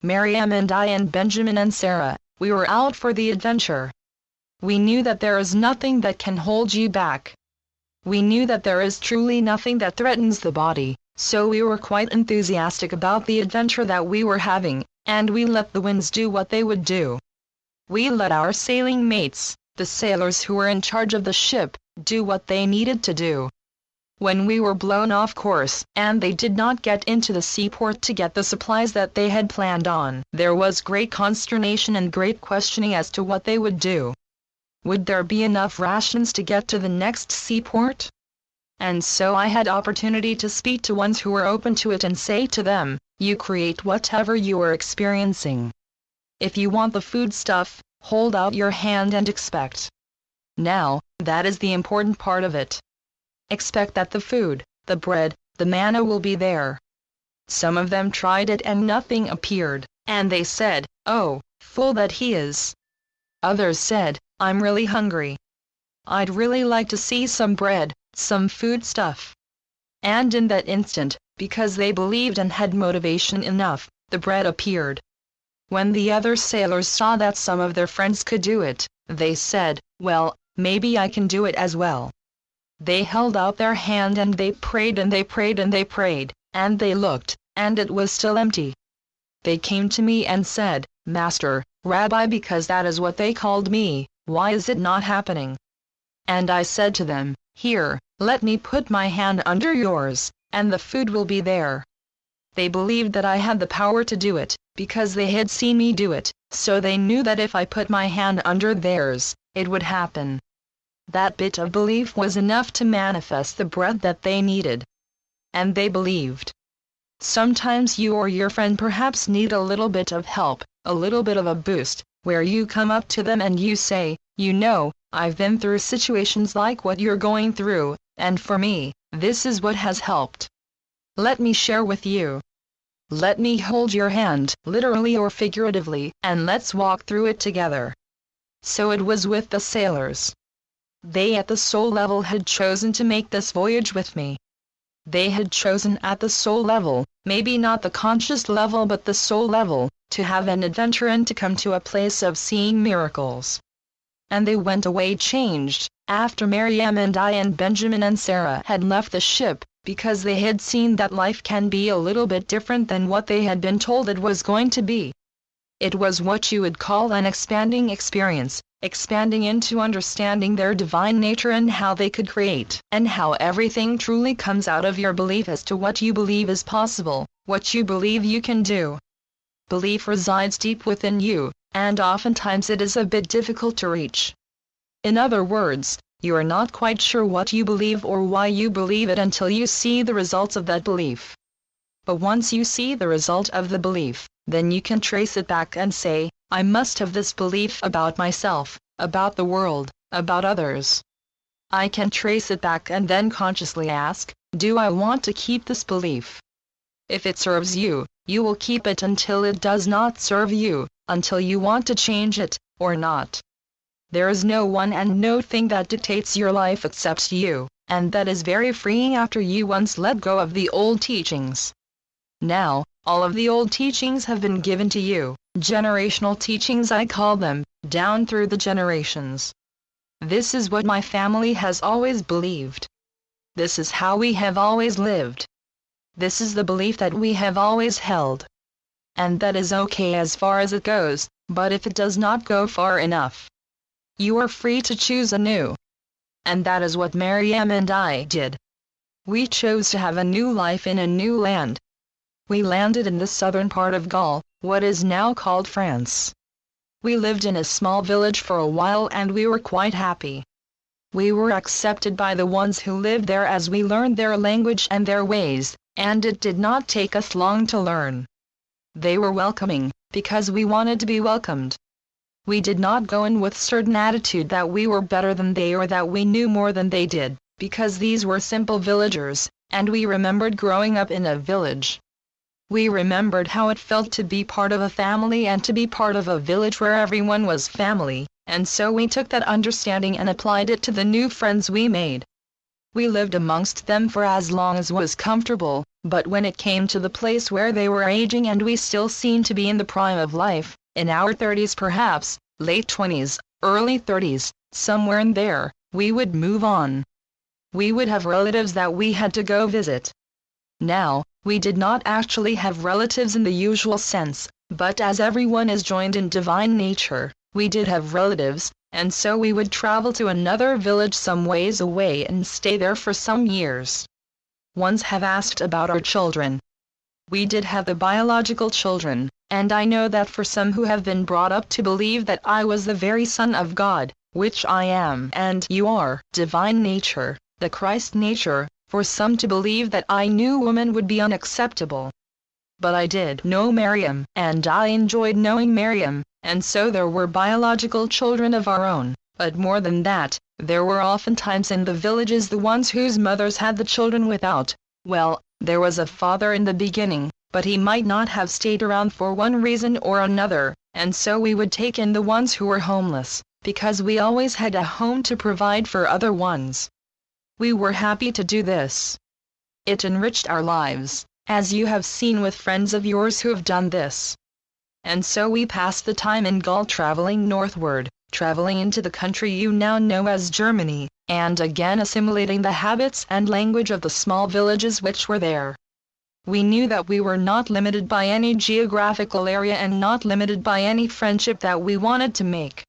Miriam and I and Benjamin and Sarah, we were out for the adventure. We knew that there is nothing that can hold you back. We knew that there is truly nothing that threatens the body, so we were quite enthusiastic about the adventure that we were having, and we let the winds do what they would do. We let our sailing mates, the sailors who were in charge of the ship, do what they needed to do. When we were blown off course, and they did not get into the seaport to get the supplies that they had planned on, there was great consternation and great questioning as to what they would do. Would there be enough rations to get to the next seaport? And so I had opportunity to speak to ones who were open to it and say to them, you create whatever you are experiencing. If you want the food stuff, hold out your hand and expect. Now, that is the important part of it. Expect that the food, the bread, the manna will be there. Some of them tried it and nothing appeared, and they said, oh, Fool that he is. Others said, I'm really hungry. I'd really like to see some bread, some food stuff. And in that instant, because they believed and had motivation enough, the bread appeared. When the other sailors saw that some of their friends could do it, they said, well, maybe I can do it as well. They held out their hand and they prayed and they prayed and they prayed, and they looked, and it was still empty. They came to me and said, Master, Rabbi, because that is what they called me, why is it not happening? And I said to them, here, let me put my hand under yours, and the food will be there. They believed that I had the power to do it, because they had seen me do it, so they knew that if I put my hand under theirs, it would happen. That bit of belief was enough to manifest the bread that they needed. And they believed. Sometimes you or your friend perhaps need a little bit of help, a little bit of a boost, where you come up to them and you say, you know, I've been through situations like what you're going through, and for me, this is what has helped. Let me share with you. Let me hold your hand, literally or figuratively, and let's walk through it together. So it was with the sailors. They at the soul level had chosen to make this voyage with me. They had chosen at the soul level, maybe not the conscious level but the soul level, to have an adventure and to come to a place of seeing miracles. And they went away changed, after Miriam and I and Benjamin and Sarah had left the ship, because they had seen that life can be a little bit different than what they had been told it was going to be. It was what you would call an expanding experience, expanding into understanding their divine nature and how they could create, and how everything truly comes out of your belief as to what you believe is possible, what you believe you can do. Belief resides deep within you, and oftentimes it is a bit difficult to reach. In other words, you are not quite sure what you believe or why you believe it until you see the results of that belief. But once you see the result of the belief, then you can trace it back and say, I must have this belief about myself, about the world, about others. I can trace it back and then consciously ask, do I want to keep this belief? If it serves you, you will keep it until it does not serve you, until you want to change it, or not. There is no one and no thing that dictates your life except you, and that is very freeing after you once let go of the old teachings. Now, all of the old teachings have been given to you, generational teachings I call them, down through the generations. This is what my family has always believed. This is how we have always lived. This is the belief that we have always held. And that is okay as far as it goes, but if it does not go far enough, you are free to choose anew. And that is what Miriam and I did. We chose to have a new life in a new land. We landed in the southern part of Gaul, what is now called France. We lived in a small village for a while and we were quite happy. We were accepted by the ones who lived there as we learned their language and their ways, and it did not take us long to learn. They were welcoming, because we wanted to be welcomed. We did not go in with certain attitude that we were better than they or that we knew more than they did, because these were simple villagers, and we remembered growing up in a village. We remembered how it felt to be part of a family and to be part of a village where everyone was family, and so we took that understanding and applied it to the new friends we made. We lived amongst them for as long as was comfortable, but when it came to the place where they were aging and we still seemed to be in the prime of life, in our 30s perhaps, late 20s, early 30s, somewhere in there, we would move on. We would have relatives that we had to go visit. Now, we did not actually have relatives in the usual sense, but as everyone is joined in divine nature, we did have relatives, and so we would travel to another village some ways away and stay there for some years. Ones have asked about our children. We did have the biological children, and I know that for some who have been brought up to believe that I was the very Son of God, which I am and you are, divine nature, the Christ nature, for some to believe that I knew woman would be unacceptable. But I did know Miriam, and I enjoyed knowing Miriam, and so there were biological children of our own, but more than that, there were oftentimes in the villages the ones whose mothers had the children without. Well, there was a father in the beginning, but he might not have stayed around for one reason or another, and so we would take in the ones who were homeless, because we always had a home to provide for other ones. We were happy to do this. It enriched our lives, as you have seen with friends of yours who have done this. And so we passed the time in Gaul traveling northward, traveling into the country you now know as Germany, and again assimilating the habits and language of the small villages which were there. We knew that we were not limited by any geographical area and not limited by any friendship that we wanted to make.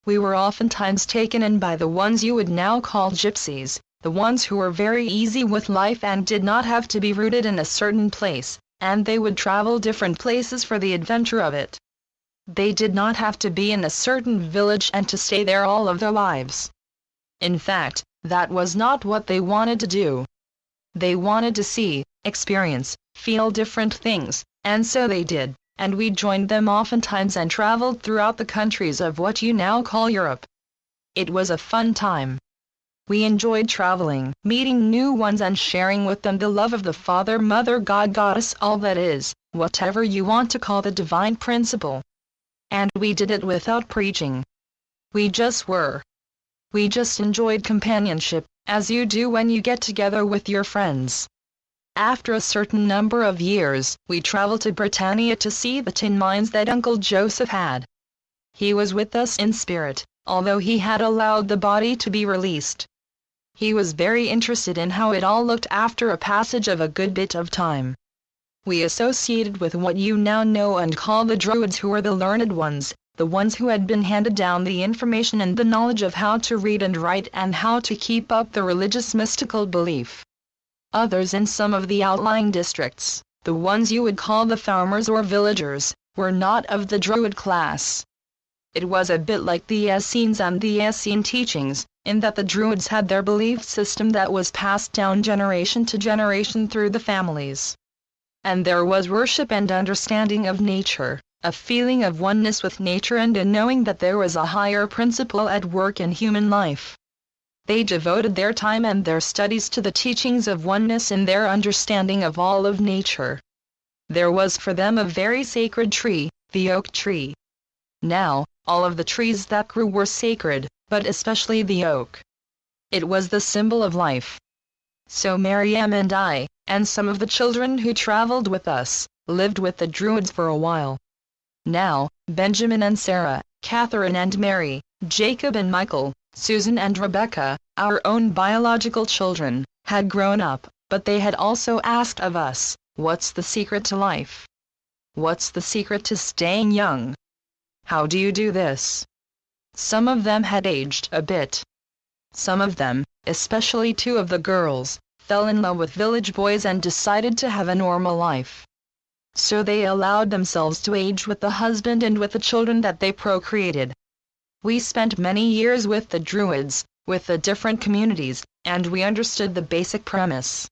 We were oftentimes taken in by the ones you would now call gypsies, the ones who were very easy with life and did not have to be rooted in a certain place, and they would travel different places for the adventure of it. They did not have to be in a certain village and to stay there all of their lives. In fact, that was not what they wanted to do. They wanted to see, experience, feel different things, and so they did, and we joined them oftentimes and traveled throughout the countries of what you now call Europe. It was a fun time. We enjoyed traveling, meeting new ones and sharing with them the love of the Father, Mother, God, Goddess, all that is, whatever you want to call the divine principle. And we did it without preaching. We just were. We just enjoyed companionship, as you do when you get together with your friends. After a certain number of years, we traveled to Britannia to see the tin mines that Uncle Joseph had. He was with us in spirit, although he had allowed the body to be released. He was very interested in how it all looked after a passage of a good bit of time. We associated with what you now know and call the Druids, who were the learned ones, the ones who had been handed down the information and the knowledge of how to read and write and how to keep up the religious mystical belief. Others in some of the outlying districts, the ones you would call the farmers or villagers, were not of the Druid class. It was a bit like the Essenes and the Essene teachings, in that the Druids had their belief system that was passed down generation to generation through the families. And there was worship and understanding of nature, a feeling of oneness with nature and a knowing that there was a higher principle at work in human life. They devoted their time and their studies to the teachings of oneness in their understanding of all of nature. There was for them a very sacred tree, the oak tree. Now, all of the trees that grew were sacred, but especially the oak. It was the symbol of life. So Miriam and I, and some of the children who traveled with us, lived with the Druids for a while. Now, Benjamin and Sarah, Catherine and Mary, Jacob and Michael, Susan and Rebecca, our own biological children, had grown up, but they had also asked of us, what's the secret to life? What's the secret to staying young? How do you do this? Some of them had aged a bit. Some of them, especially two of the girls, fell in love with village boys and decided to have a normal life. So they allowed themselves to age with the husband and with the children that they procreated. We spent many years with the Druids, with the different communities, and we understood the basic premise.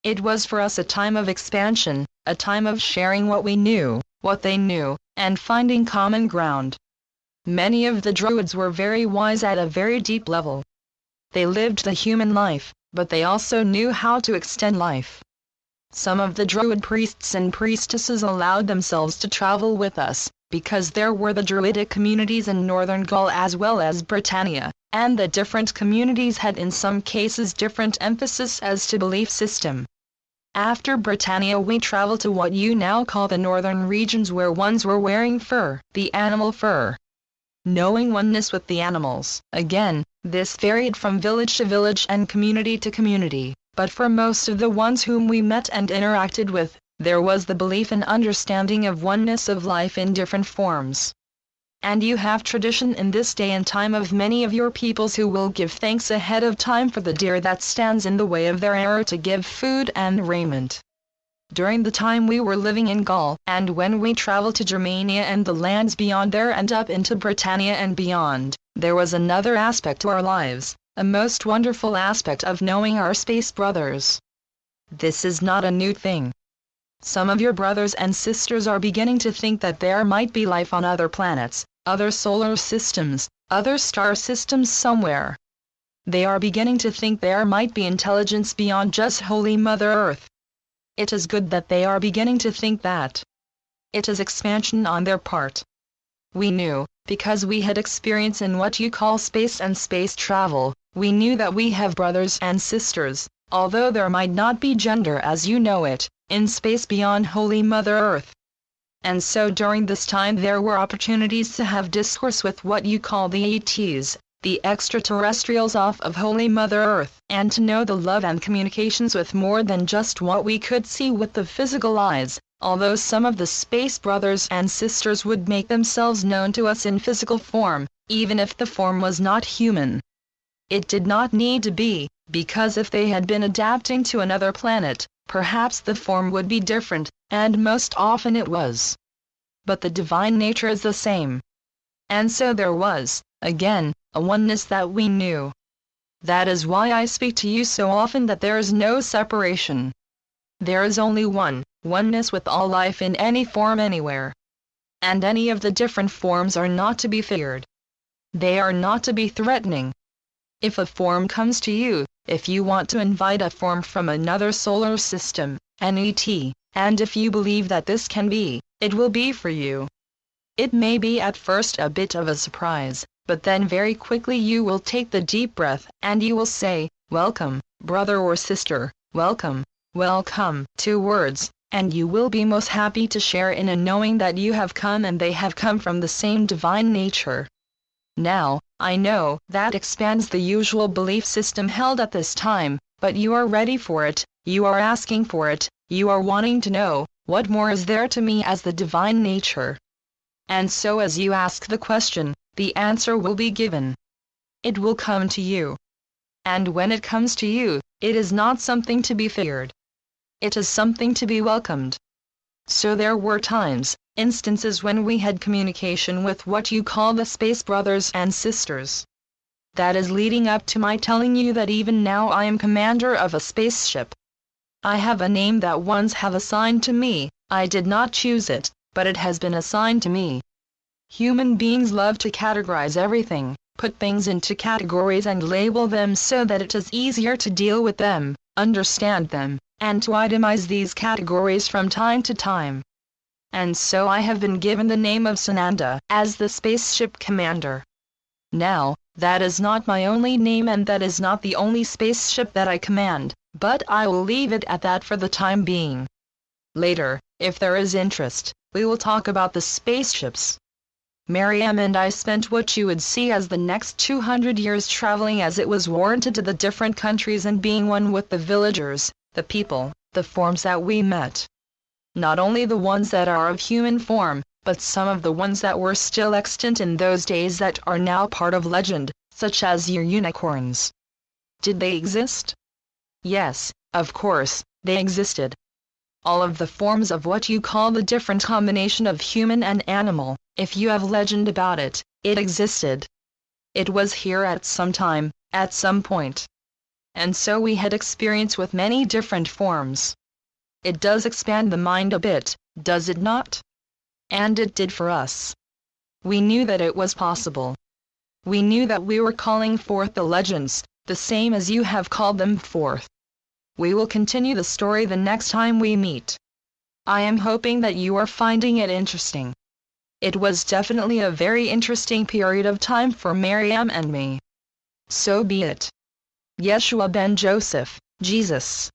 It was for us a time of expansion, a time of sharing what we knew, what they knew, and finding common ground. Many of the Druids were very wise at a very deep level. They lived the human life, but they also knew how to extend life. Some of the Druid priests and priestesses allowed themselves to travel with us, because there were the Druidic communities in northern Gaul as well as Britannia, and the different communities had in some cases different emphasis as to belief system. After Britannia we traveled to what you now call the northern regions, where ones were wearing fur, the animal fur. Knowing oneness with the animals, again, this varied from village to village and community to community, but for most of the ones whom we met and interacted with, there was the belief and understanding of oneness of life in different forms. And you have tradition in this day and time of many of your peoples who will give thanks ahead of time for the deer that stands in the way of their error to give food and raiment. During the time we were living in Gaul, and when we traveled to Germania and the lands beyond there and up into Britannia and beyond, there was another aspect to our lives, a most wonderful aspect of knowing our space brothers. This is not a new thing. Some of your brothers and sisters are beginning to think that there might be life on other planets, other solar systems, other star systems somewhere. They are beginning to think there might be intelligence beyond just Holy Mother Earth. It is good that they are beginning to think that. It is expansion on their part. We knew, because we had experience in what you call space and space travel, we knew that we have brothers and sisters, although there might not be gender as you know it, in space beyond Holy Mother Earth. And so during this time there were opportunities to have discourse with what you call the ETs, the extraterrestrials off of Holy Mother Earth, and to know the love and communications with more than just what we could see with the physical eyes, although some of the space brothers and sisters would make themselves known to us in physical form, even if the form was not human. It did not need to be, because if they had been adapting to another planet, perhaps the form would be different, and most often it was. But the divine nature is the same. And so there was, again, a oneness that we knew. That is why I speak to you so often that there is no separation. There is only oneness with all life in any form anywhere. And any of the different forms are not to be feared. They are not to be threatening. If a form comes to you, if you want to invite a form from another solar system, an ET, and if you believe that this can be, it will be for you. It may be at first a bit of a surprise, but then very quickly you will take the deep breath and you will say, "Welcome, brother or sister, welcome, welcome," 2 words, and you will be most happy to share in a knowing that you have come and they have come from the same divine nature. Now, I know that expands the usual belief system held at this time, but you are ready for it, you are asking for it, you are wanting to know, what more is there to me as the divine nature? And so as you ask the question, the answer will be given. It will come to you. And when it comes to you, it is not something to be feared. It is something to be welcomed. So there were times, instances when we had communication with what you call the space brothers and sisters. That is leading up to my telling you that even now I am commander of a spaceship. I have a name that ones have assigned to me, I did not choose it, but it has been assigned to me. Human beings love to categorize everything, put things into categories and label them so that it is easier to deal with them, understand them, and to itemize these categories from time to time. And so I have been given the name of Sananda as the spaceship commander. Now, that is not my only name and that is not the only spaceship that I command, but I will leave it at that for the time being. Later, if there is interest, we will talk about the spaceships. Miriam and I spent what you would see as the next 200 years traveling as it was warranted to the different countries and being one with the villagers, the people, the forms that we met. Not only the ones that are of human form, but some of the ones that were still extant in those days that are now part of legend, such as your unicorns. Did they exist? Yes, of course, they existed. All of the forms of what you call the different combination of human and animal, if you have legend about it, it existed. It was here at some time, at some point. And so we had experience with many different forms. It does expand the mind a bit, does it not? And it did for us. We knew that it was possible. We knew that we were calling forth the legends, the same as you have called them forth. We will continue the story the next time we meet. I am hoping that you are finding it interesting. It was definitely a very interesting period of time for Miriam and me. So be it. Yeshua ben Joseph, Jesus.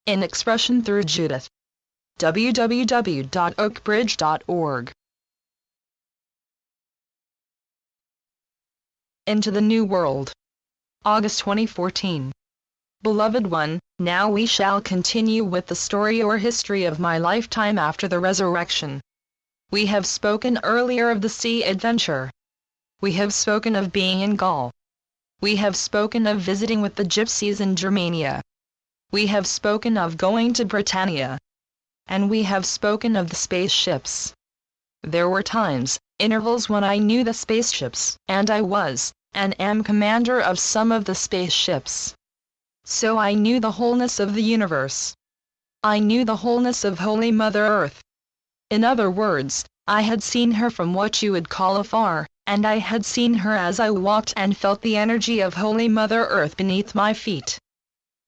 In expression through Judith. www.oakbridge.org. Into the New World. August 2014. Beloved one, now we shall continue with the story or history of my lifetime after the resurrection. We have spoken earlier of the sea adventure. We have spoken of being in Gaul. We have spoken of visiting with the gypsies in Germania. We have spoken of going to Britannia. And we have spoken of the spaceships. There were times, intervals when I knew the spaceships, and I was, and am commander of some of the spaceships. So I knew the wholeness of the universe. I knew the wholeness of Holy Mother Earth. In other words, I had seen her from what you would call afar, and I had seen her as I walked and felt the energy of Holy Mother Earth beneath my feet.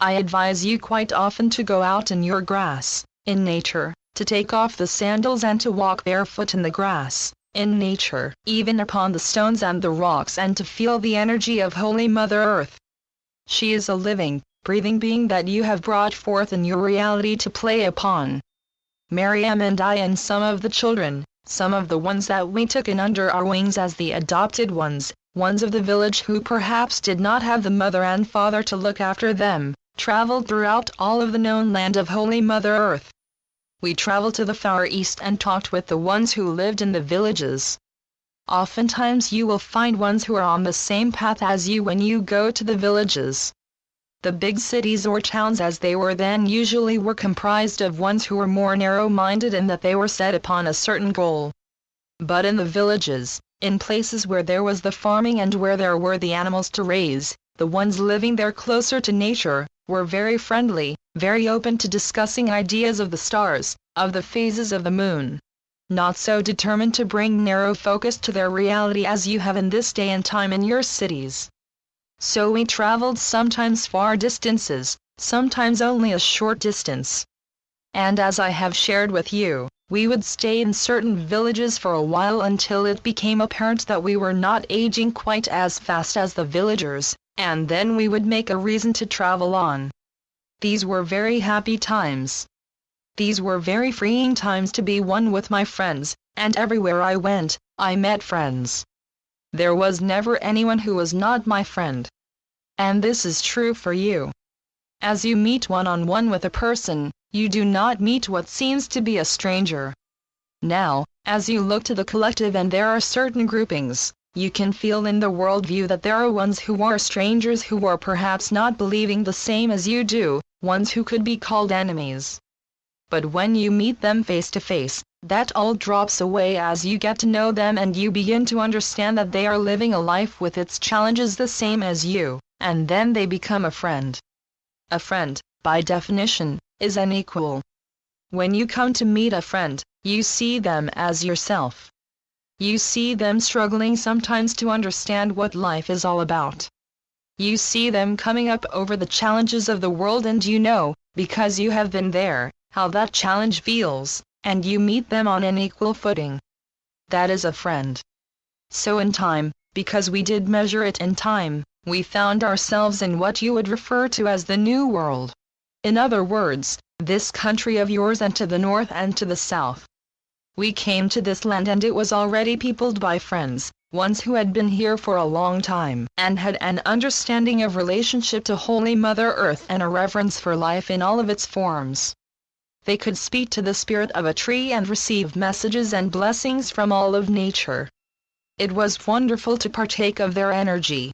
I advise you quite often to go out in your grass, in nature, to take off the sandals and to walk barefoot in the grass, in nature, even upon the stones and the rocks, and to feel the energy of Holy Mother Earth. She is a living, breathing being that you have brought forth in your reality to play upon. Miriam and I and some of the children, some of the ones that we took in under our wings as the adopted ones of the village who perhaps did not have the mother and father to look after them, traveled throughout all of the known land of Holy Mother Earth. We traveled to the far east and talked with the ones who lived in the villages. Oftentimes you will find ones who are on the same path as you when you go to the villages. The big cities or towns as they were then usually were comprised of ones who were more narrow-minded in that they were set upon a certain goal. But in the villages, in places where there was the farming and where there were the animals to raise, the ones living there closer to nature, were very friendly, very open to discussing ideas of the stars, of the phases of the moon. Not so determined to bring narrow focus to their reality as you have in this day and time in your cities. So we traveled sometimes far distances, sometimes only a short distance. And as I have shared with you, we would stay in certain villages for a while until it became apparent that we were not aging quite as fast as the villagers, and then we would make a reason to travel on. These were very happy times. These were very freeing times to be one with my friends, and everywhere I went, I met friends. There was never anyone who was not my friend. And this is true for you. As you meet one-on-one with a person, you do not meet what seems to be a stranger. Now, as you look to the collective and there are certain groupings, you can feel in the worldview that there are ones who are strangers who are perhaps not believing the same as you do, ones who could be called enemies. But when you meet them face to face, that all drops away as you get to know them and you begin to understand that they are living a life with its challenges the same as you, and then they become a friend. A friend, by definition, is an equal. When you come to meet a friend, you see them as yourself. You see them struggling sometimes to understand what life is all about. You see them coming up over the challenges of the world and you know, because you have been there, how that challenge feels, and you meet them on an equal footing. That is a friend. So in time, because we did measure it in time, we found ourselves in what you would refer to as the New World. In other words, this country of yours and to the north and to the south. We came to this land and it was already peopled by friends, ones who had been here for a long time and had an understanding of relationship to Holy Mother Earth and a reverence for life in all of its forms. They could speak to the spirit of a tree and receive messages and blessings from all of nature. It was wonderful to partake of their energy.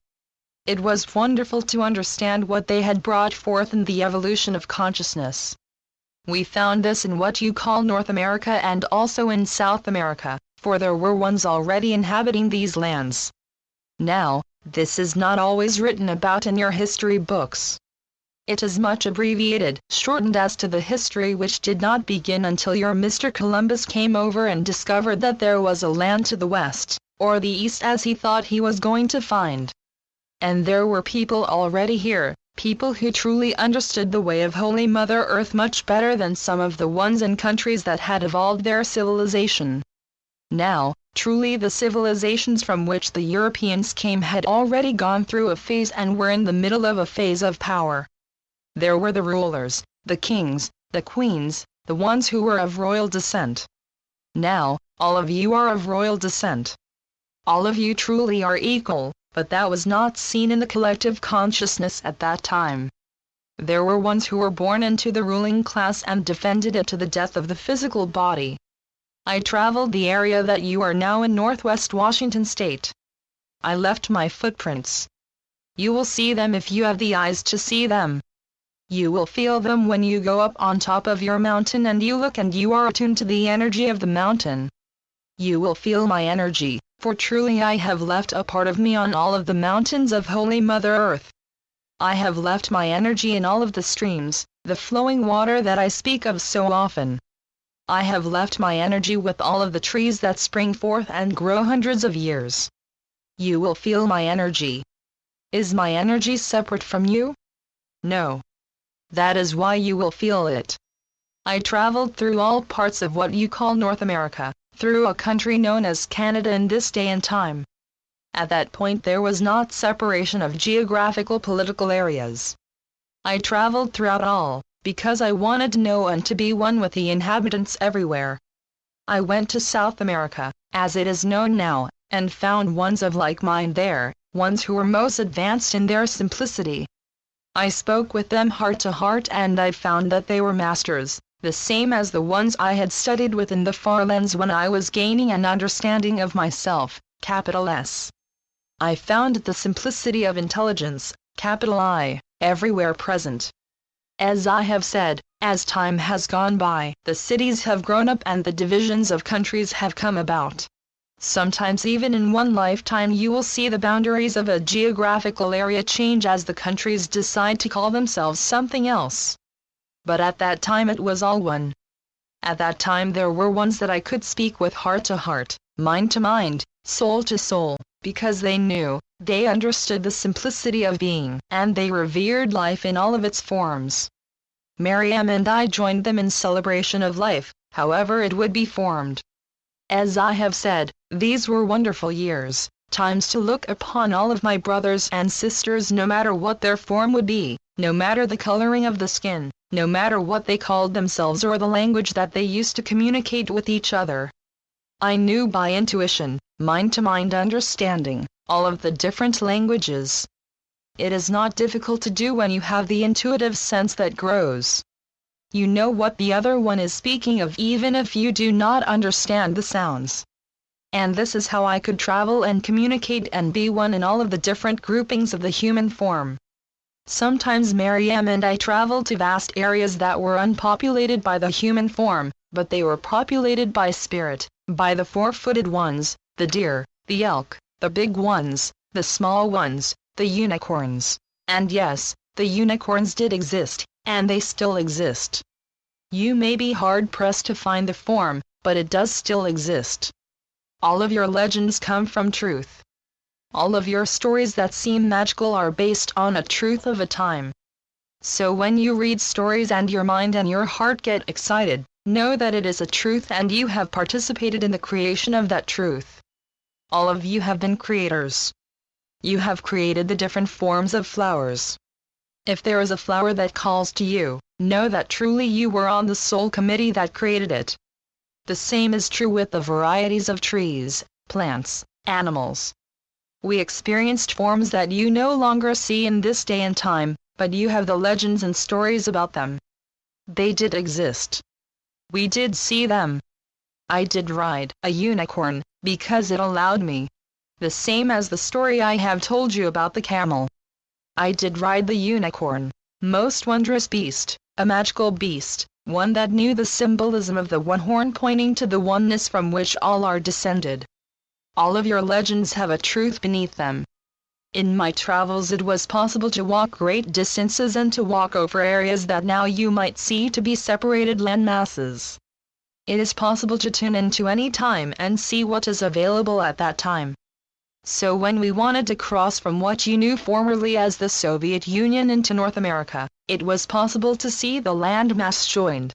It was wonderful to understand what they had brought forth in the evolution of consciousness. We found this in what you call North America and also in South America, for there were ones already inhabiting these lands. Now, this is not always written about in your history books. It is much abbreviated, shortened as to the history which did not begin until your Mr. Columbus came over and discovered that there was a land to the west, or the east as he thought he was going to find. And there were people already here, people who truly understood the way of Holy Mother Earth much better than some of the ones in countries that had evolved their civilization. Now, truly the civilizations from which the Europeans came had already gone through a phase and were in the middle of a phase of power. There were the rulers, the kings, the queens, the ones who were of royal descent. Now, all of you are of royal descent. All of you truly are equal, but that was not seen in the collective consciousness at that time. There were ones who were born into the ruling class and defended it to the death of the physical body. I traveled the area that you are now in Northwest Washington State. I left my footprints. You will see them if you have the eyes to see them. You will feel them when you go up on top of your mountain and you look and you are attuned to the energy of the mountain. You will feel my energy, for truly I have left a part of me on all of the mountains of Holy Mother Earth. I have left my energy in all of the streams, the flowing water that I speak of so often. I have left my energy with all of the trees that spring forth and grow hundreds of years. You will feel my energy. Is my energy separate from you? No. That is why you will feel it. I traveled through all parts of what you call North America, through a country known as Canada in this day and time. At that point there was not separation of geographical political areas. I traveled throughout all, because I wanted to know and to be one with the inhabitants everywhere. I went to South America, as it is known now, and found ones of like mind there, ones who were most advanced in their simplicity. I spoke with them heart to heart and I found that they were masters, the same as the ones I had studied with in the far lands when I was gaining an understanding of myself, capital S. I found the simplicity of intelligence, capital I, everywhere present. As I have said, as time has gone by, the cities have grown up and the divisions of countries have come about. Sometimes even in one lifetime you will see the boundaries of a geographical area change as the countries decide to call themselves something else. But at that time it was all one. At that time there were ones that I could speak with heart to heart, mind to mind, soul to soul, because they knew, they understood the simplicity of being, and they revered life in all of its forms. Miriam and I joined them in celebration of life, however it would be formed. As I have said, these were wonderful years, times to look upon all of my brothers and sisters no matter what their form would be, no matter the coloring of the skin, no matter what they called themselves or the language that they used to communicate with each other. I knew by intuition, mind-to-mind understanding, all of the different languages. It is not difficult to do when you have the intuitive sense that grows. You know what the other one is speaking of even if you do not understand the sounds. And this is how I could travel and communicate and be one in all of the different groupings of the human form. Sometimes Miriam and I traveled to vast areas that were unpopulated by the human form, but they were populated by spirit, by the four-footed ones, the deer, the elk, the big ones, the small ones, the unicorns. And yes, the unicorns did exist, and they still exist. You may be hard-pressed to find the form, but it does still exist. All of your legends come from truth. All of your stories that seem magical are based on a truth of a time. So when you read stories and your mind and your heart get excited, know that it is a truth and you have participated in the creation of that truth. All of you have been creators. You have created the different forms of flowers. If there is a flower that calls to you, know that truly you were on the soul committee that created it. The same is true with the varieties of trees, plants, animals. We experienced forms that you no longer see in this day and time, but you have the legends and stories about them. They did exist. We did see them. I did ride a unicorn, because it allowed me. The same as the story I have told you about the camel. I did ride the unicorn, most wondrous beast, a magical beast, one that knew the symbolism of the one horn pointing to the oneness from which all are descended. All of your legends have a truth beneath them. In my travels it was possible to walk great distances and to walk over areas that now you might see to be separated land masses. It is possible to tune into any time and see what is available at that time. So when we wanted to cross from what you knew formerly as the Soviet Union into North America, it was possible to see the landmass joined.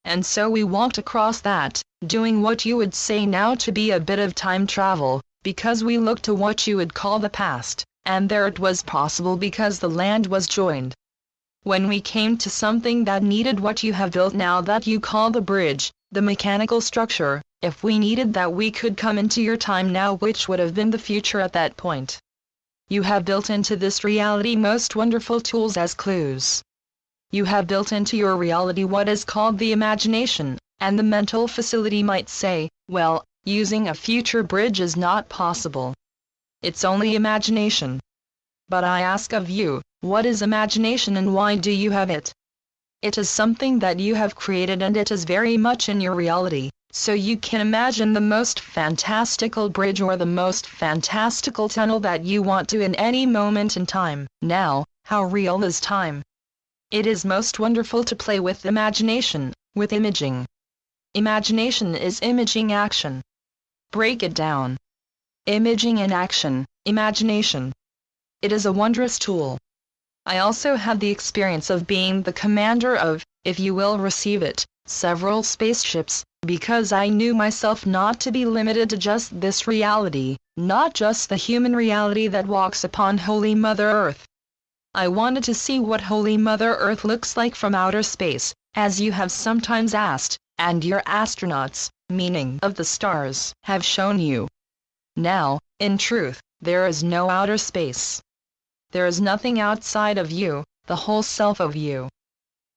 And so we walked across that, doing what you would say now to be a bit of time travel, because we looked to what you would call the past, and there it was possible because the land was joined. When we came to something that needed what you have built now that you call the bridge, the mechanical structure, if we needed that we could come into your time now which would have been the future at that point. You have built into this reality most wonderful tools as clues. You have built into your reality what is called the imagination, and the mental facility might say, well, using a future bridge is not possible. It's only imagination. But I ask of you, what is imagination and why do you have it? It is something that you have created and it is very much in your reality, so you can imagine the most fantastical bridge or the most fantastical tunnel that you want to in any moment in time. Now, how real is time? It is most wonderful to play with imagination, with imaging. Imagination is imaging action. Break it down. Imaging in action, imagination. It is a wondrous tool. I also had the experience of being the commander of if you will receive it, several spaceships, because I knew myself not to be limited to just this reality, not just the human reality that walks upon Holy Mother Earth. I wanted to see what Holy Mother Earth looks like from outer space, as you have sometimes asked, and your astronauts, meaning of the stars, have shown you. Now, in truth, there is no outer space. There is nothing outside of you, the whole self of you.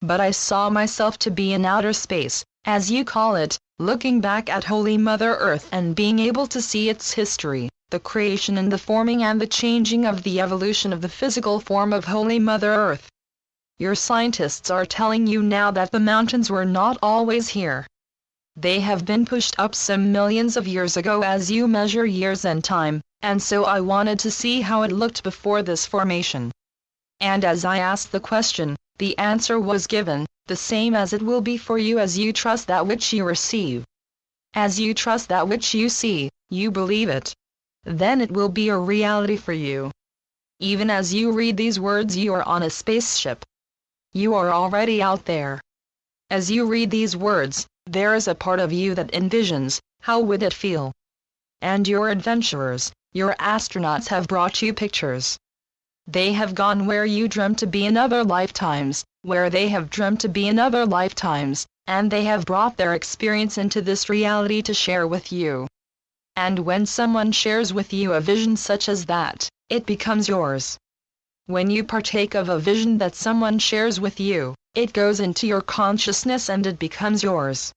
But I saw myself to be in outer space, as you call it, looking back at Holy Mother Earth and being able to see its history, the creation and the forming and the changing of the evolution of the physical form of Holy Mother Earth. Your scientists are telling you now that the mountains were not always here. They have been pushed up some millions of years ago as you measure years and time, and so I wanted to see how it looked before this formation. And as I asked the question, the answer was given, the same as it will be for you as you trust that which you receive. As you trust that which you see, you believe it. Then it will be a reality for you. Even as you read these words, you are on a spaceship. You are already out there. As you read these words, there is a part of you that envisions, how would it feel? And your adventurers, your astronauts have brought you pictures. They have gone where you dreamt to be in other lifetimes, where they have dreamt to be in other lifetimes, and they have brought their experience into this reality to share with you. And when someone shares with you a vision such as that, it becomes yours. When you partake of a vision that someone shares with you, it goes into your consciousness and it becomes yours.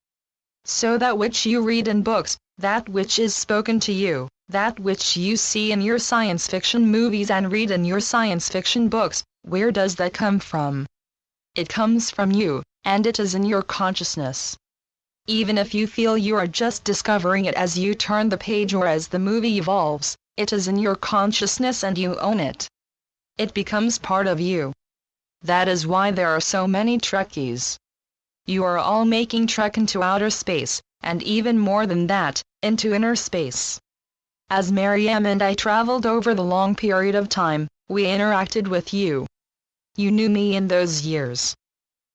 So that which you read in books, that which is spoken to you, that which you see in your science fiction movies and read in your science fiction books, where does that come from? It comes from you, and it is in your consciousness. Even if you feel you are just discovering it as you turn the page or as the movie evolves, it is in your consciousness and you own it. It becomes part of you. That is why there are so many Trekkies. You are all making trek into outer space, and even more than that, into inner space. As Mariam and I traveled over the long period of time, we interacted with you. You knew me in those years.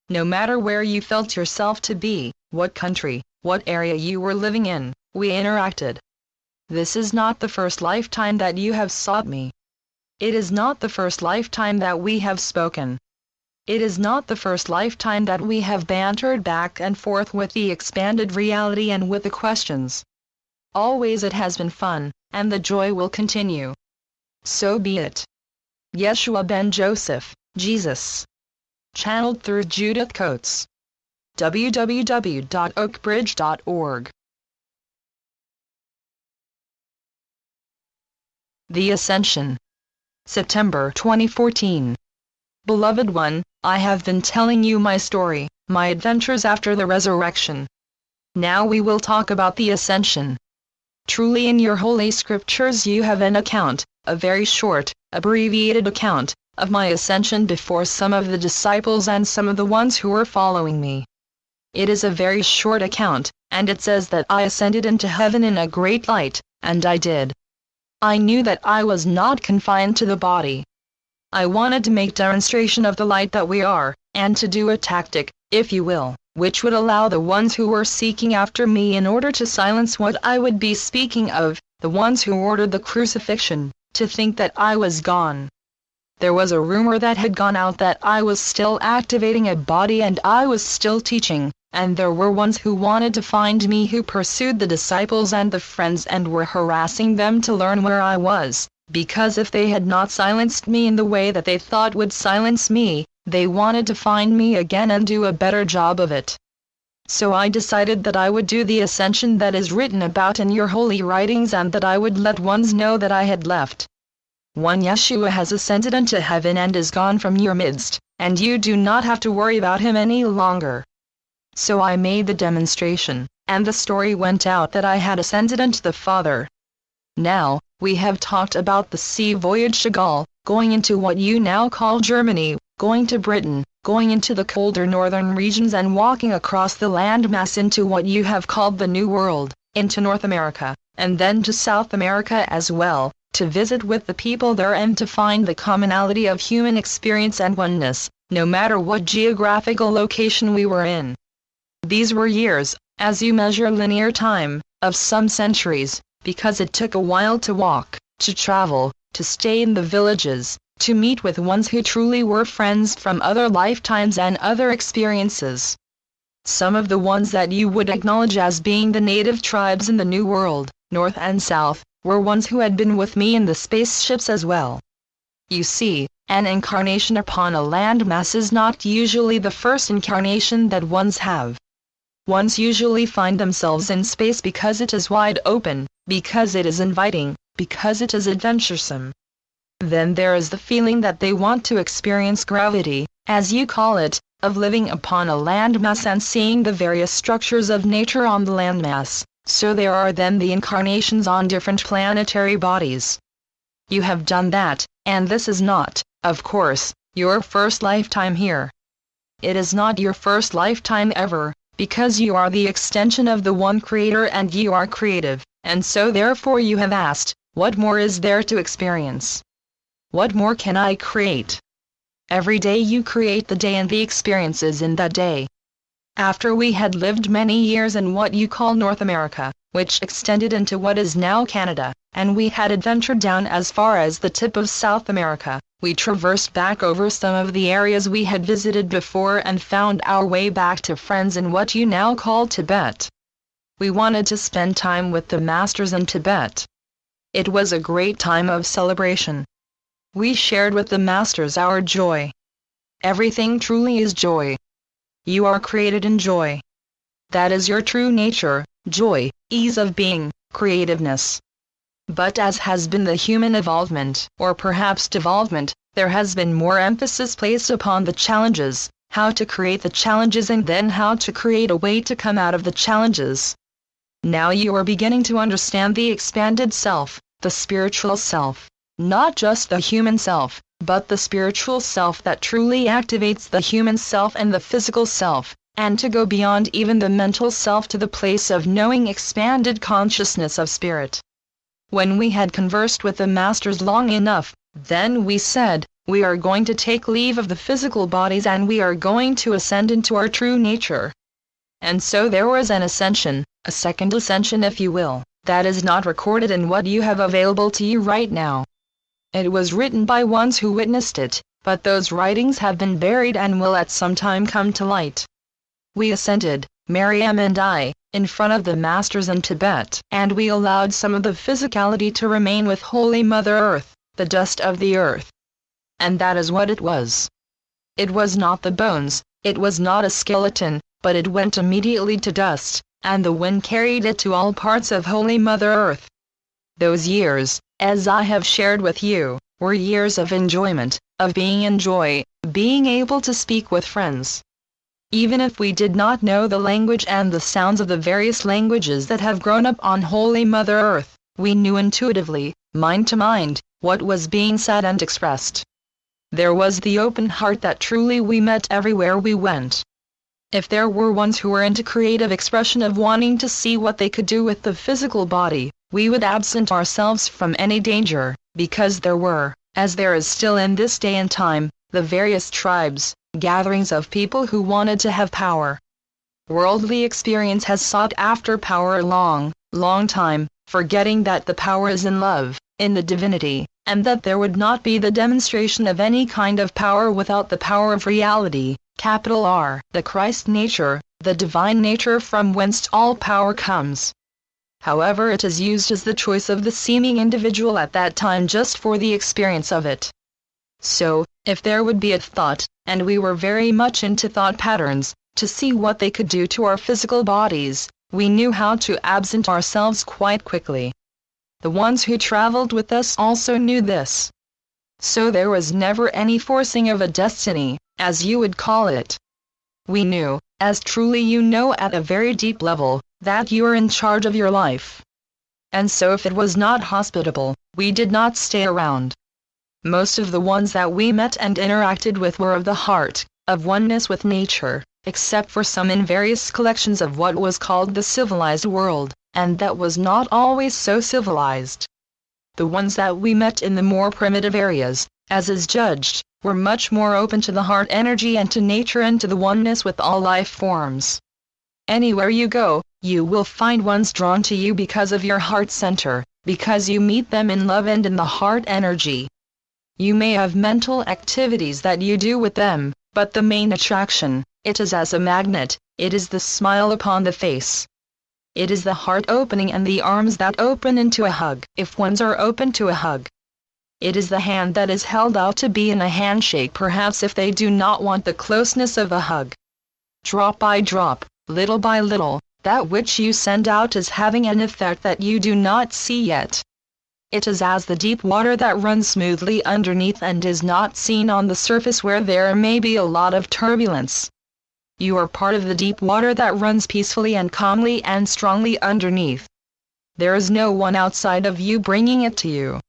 No matter where you felt yourself to be, what country, what area you were living in, we interacted. This is not the first lifetime that you have sought me. It is not the first lifetime that we have spoken. It is not the first lifetime that we have bantered back and forth with the expanded reality and with the questions. Always it has been fun, and the joy will continue. So be it. Yeshua ben Joseph, Jesus. Channeled through Judith Coates. www.oakbridge.org. The Ascension. September 2014. Beloved one, I have been telling you my story, my adventures after the resurrection. Now we will talk about the Ascension. Truly in your holy scriptures you have an account, a very short, abbreviated account, of my ascension before some of the disciples and some of the ones who were following me. It is a very short account, and it says that I ascended into heaven in a great light, and I did. I knew that I was not confined to the body. I wanted to make demonstration of the light that we are, and to do a tactic, if you will, which would allow the ones who were seeking after me in order to silence what I would be speaking of, the ones who ordered the crucifixion, to think that I was gone. There was a rumor that had gone out that I was still activating a body and I was still teaching, and there were ones who wanted to find me who pursued the disciples and the friends and were harassing them to learn where I was, because if they had not silenced me in the way that they thought would silence me, they wanted to find me again and do a better job of it. So I decided that I would do the ascension that is written about in your holy writings and that I would let ones know that I had left. One Yeshua has ascended into heaven and is gone from your midst, and you do not have to worry about him any longer. So I made the demonstration, and the story went out that I had ascended into the Father. Now, we have talked about the sea voyage to Gaul, going into what you now call Germany, going to Britain, going into the colder northern regions and walking across the landmass into what you have called the New World, into North America, and then to South America as well, to visit with the people there and to find the commonality of human experience and oneness, no matter what geographical location we were in. These were years, as you measure linear time, of some centuries, because it took a while to walk, to travel, to stay in the villages, to meet with ones who truly were friends from other lifetimes and other experiences. Some of the ones that you would acknowledge as being the native tribes in the New World, North and South, were ones who had been with me in the spaceships as well. You see, an incarnation upon a landmass is not usually the first incarnation that ones have. Ones usually find themselves in space because it is wide open, because it is inviting, because it is adventuresome. Then there is the feeling that they want to experience gravity, as you call it, of living upon a landmass and seeing the various structures of nature on the landmass. So there are then the incarnations on different planetary bodies. You have done that, and this is not, of course, your first lifetime here. It is not your first lifetime ever, because you are the extension of the one Creator and you are creative, and so therefore you have asked, what more is there to experience? What more can I create? Every day you create the day and the experiences in that day. After we had lived many years in what you call North America, which extended into what is now Canada, and we had adventured down as far as the tip of South America, we traversed back over some of the areas we had visited before and found our way back to friends in what you now call Tibet. We wanted to spend time with the masters in Tibet. It was a great time of celebration. We shared with the masters our joy. Everything truly is joy. You are created in joy. That is your true nature, joy, ease of being, creativeness. But as has been the human evolvement, or perhaps devolvement, there has been more emphasis placed upon the challenges, how to create the challenges and then how to create a way to come out of the challenges. Now you are beginning to understand the expanded self, the spiritual self. Not just the human self, but the spiritual self that truly activates the human self and the physical self, and to go beyond even the mental self to the place of knowing expanded consciousness of spirit. When we had conversed with the masters long enough, then we said, we are going to take leave of the physical bodies and we are going to ascend into our true nature. And so there was an ascension, a second ascension if you will, that is not recorded in what you have available to you right now. It was written by ones who witnessed it, but those writings have been buried and will at some time come to light. We ascended, Miriam and I, in front of the masters in Tibet, and we allowed some of the physicality to remain with Holy Mother Earth, the dust of the earth. And that is what it was. It was not the bones, it was not a skeleton, but it went immediately to dust, and the wind carried it to all parts of Holy Mother Earth. Those years, as I have shared with you, were years of enjoyment, of being in joy, being able to speak with friends. Even if we did not know the language and the sounds of the various languages that have grown up on Holy Mother Earth, we knew intuitively, mind to mind, what was being said and expressed. There was the open heart that truly we met everywhere we went. If there were ones who were into creative expression of wanting to see what they could do with the physical body, we would absent ourselves from any danger, because there were, as there is still in this day and time, the various tribes, gatherings of people who wanted to have power. Worldly experience has sought after power a long, long time, forgetting that the power is in love, in the divinity, and that there would not be the demonstration of any kind of power without the power of reality, capital R, the Christ nature, the divine nature from whence all power comes. However, it is used as the choice of the seeming individual at that time just for the experience of it. So, if there would be a thought, and we were very much into thought patterns, to see what they could do to our physical bodies, we knew how to absent ourselves quite quickly. The ones who traveled with us also knew this. So there was never any forcing of a destiny, as you would call it. We knew, as truly you know at a very deep level, that you are in charge of your life. And so if it was not hospitable, we did not stay around. Most of the ones that we met and interacted with were of the heart, of oneness with nature, except for some in various collections of what was called the civilized world, and that was not always so civilized. The ones that we met in the more primitive areas, as is judged, we're much more open to the heart energy and to nature and to the oneness with all life forms. Anywhere you go, you will find ones drawn to you because of your heart center, because you meet them in love and in the heart energy. You may have mental activities that you do with them, but the main attraction, it is as a magnet, it is the smile upon the face. It is the heart opening and the arms that open into a hug, if ones are open to a hug. It is the hand that is held out to be in a handshake, perhaps if they do not want the closeness of a hug. Drop by drop, little by little, that which you send out is having an effect that you do not see yet. It is as the deep water that runs smoothly underneath and is not seen on the surface where there may be a lot of turbulence. You are part of the deep water that runs peacefully and calmly and strongly underneath. There is no one outside of you bringing it to you.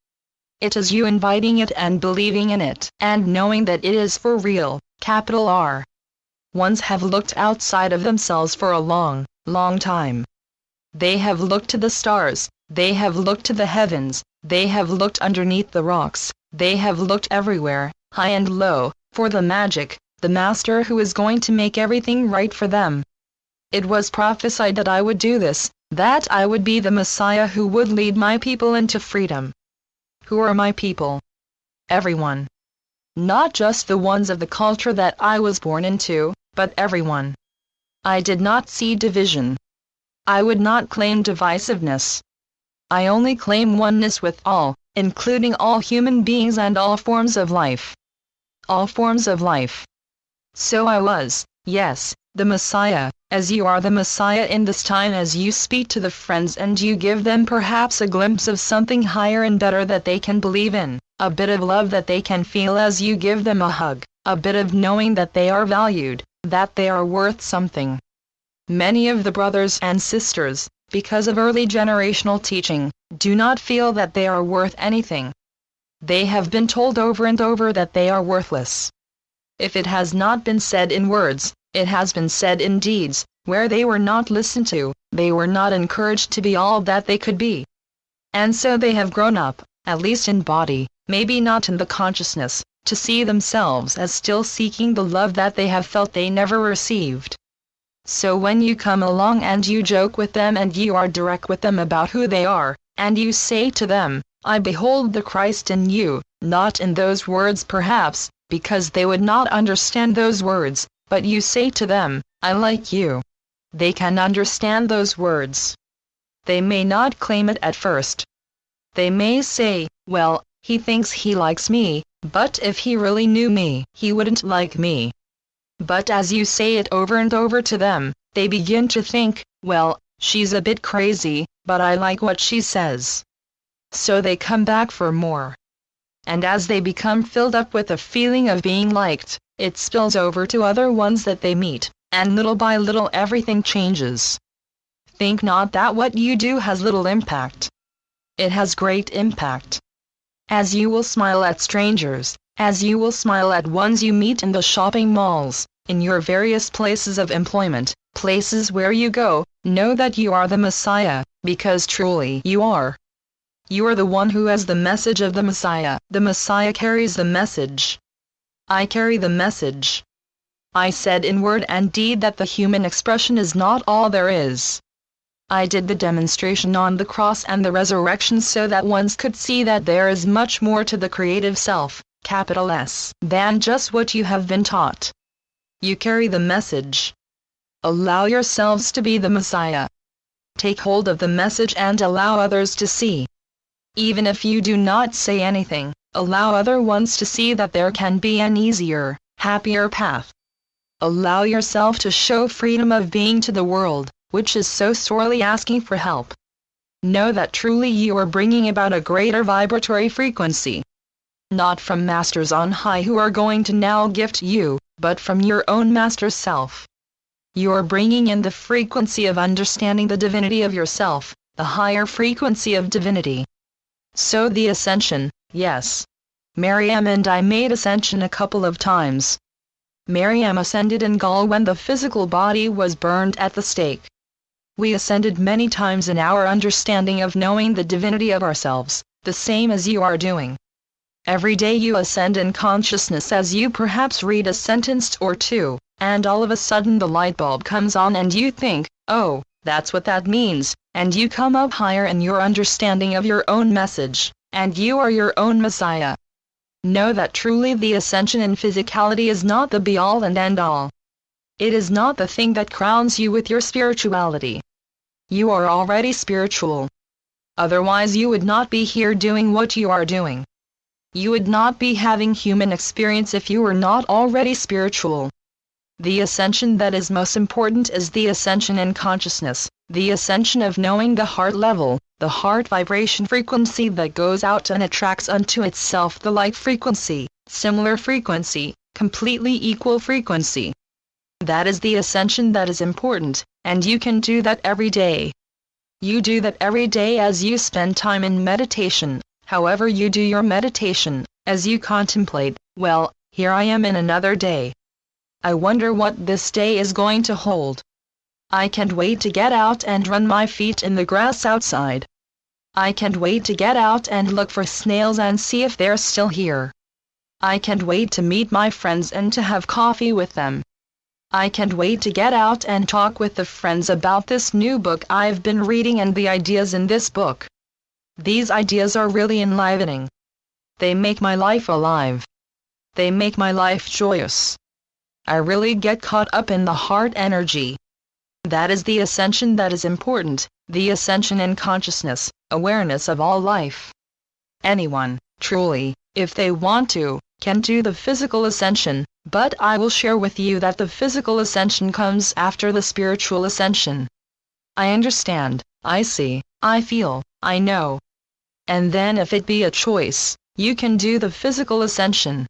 It is you inviting it and believing in it, and knowing that it is for real, capital R. Ones have looked outside of themselves for a long, long time. They have looked to the stars, they have looked to the heavens, they have looked underneath the rocks, they have looked everywhere, high and low, for the magic, the master who is going to make everything right for them. It was prophesied that I would do this, that I would be the Messiah who would lead my people into freedom. Who are my people? Everyone. Not just the ones of the culture that I was born into, but everyone. I did not see division. I would not claim divisiveness. I only claim oneness with all, including all human beings and all forms of life. All forms of life. So I was, yes, the Messiah, as you are the Messiah in this time, as you speak to the friends and you give them perhaps a glimpse of something higher and better that they can believe in, a bit of love that they can feel as you give them a hug, a bit of knowing that they are valued, that they are worth something. Many of the brothers and sisters, because of early generational teaching, do not feel that they are worth anything. They have been told over and over that they are worthless. If it has not been said in words, it has been said in deeds, where they were not listened to, they were not encouraged to be all that they could be. And so they have grown up, at least in body, maybe not in the consciousness, to see themselves as still seeking the love that they have felt they never received. So when you come along and you joke with them and you are direct with them about who they are, and you say to them, I behold the Christ in you, not in those words perhaps, because they would not understand those words, but you say to them, I like you. They can understand those words. They may not claim it at first. They may say, well, he thinks he likes me, but if he really knew me, he wouldn't like me. But as you say it over and over to them, they begin to think, well, she's a bit crazy, but I like what she says. So they come back for more. And as they become filled up with a feeling of being liked, it spills over to other ones that they meet, and little by little everything changes. Think not that what you do has little impact. It has great impact. As you will smile at strangers, as you will smile at ones you meet in the shopping malls, in your various places of employment, places where you go, know that you are the Messiah, because truly you are. You are the one who has the message of the Messiah. The Messiah carries the message. I carry the message. I said in word and deed that the human expression is not all there is. I did the demonstration on the cross and the resurrection so that ones could see that there is much more to the creative self, capital S, than just what you have been taught. You carry the message. Allow yourselves to be the Messiah. Take hold of the message and allow others to see. Even if you do not say anything, allow other ones to see that there can be an easier, happier path. Allow yourself to show freedom of being to the world, which is so sorely asking for help. Know that truly you are bringing about a greater vibratory frequency. Not from masters on high who are going to now gift you, but from your own master self. You are bringing in the frequency of understanding the divinity of yourself, the higher frequency of divinity. So the ascension, yes. Miriam and I made ascension a couple of times. Miriam ascended in Gaul when the physical body was burned at the stake. We ascended many times in our understanding of knowing the divinity of ourselves, the same as you are doing. Every day you ascend in consciousness as you perhaps read a sentence or two, and all of a sudden the light bulb comes on and you think, oh, that's what that means, and you come up higher in your understanding of your own message, and you are your own Messiah. Know that truly the ascension in physicality is not the be-all and end-all. It is not the thing that crowns you with your spirituality. You are already spiritual. Otherwise you would not be here doing what you are doing. You would not be having human experience if you were not already spiritual. The ascension that is most important is the ascension in consciousness, the ascension of knowing the heart level, the heart vibration frequency that goes out and attracts unto itself the like frequency, similar frequency, completely equal frequency. That is the ascension that is important, and you can do that every day. You do that every day as you spend time in meditation, however you do your meditation, as you contemplate, well, here I am in another day. I wonder what this day is going to hold. I can't wait to get out and run my feet in the grass outside. I can't wait to get out and look for snails and see if they're still here. I can't wait to meet my friends and to have coffee with them. I can't wait to get out and talk with the friends about this new book I've been reading and the ideas in this book. These ideas are really enlivening. They make my life alive. They make my life joyous. I really get caught up in the heart energy. That is the ascension that is important, the ascension in consciousness, awareness of all life. Anyone, truly, if they want to, can do the physical ascension, but I will share with you that the physical ascension comes after the spiritual ascension. I understand, I see, I feel, I know. And then if it be a choice, you can do the physical ascension.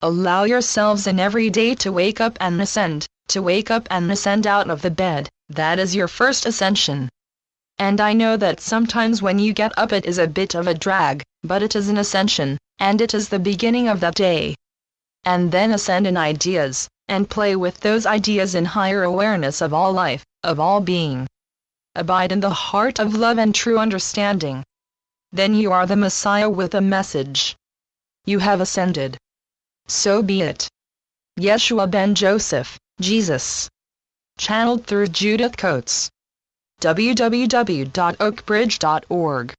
Allow yourselves in every day to wake up and ascend, to wake up and ascend out of the bed, that is your first ascension. And I know that sometimes when you get up it is a bit of a drag, but it is an ascension, and it is the beginning of that day. And then ascend in ideas, and play with those ideas in higher awareness of all life, of all being. Abide in the heart of love and true understanding. Then you are the Messiah with a message. You have ascended. So be it. Yeshua ben Joseph, Jesus. Channeled through Judith Coates. www.oakbridge.org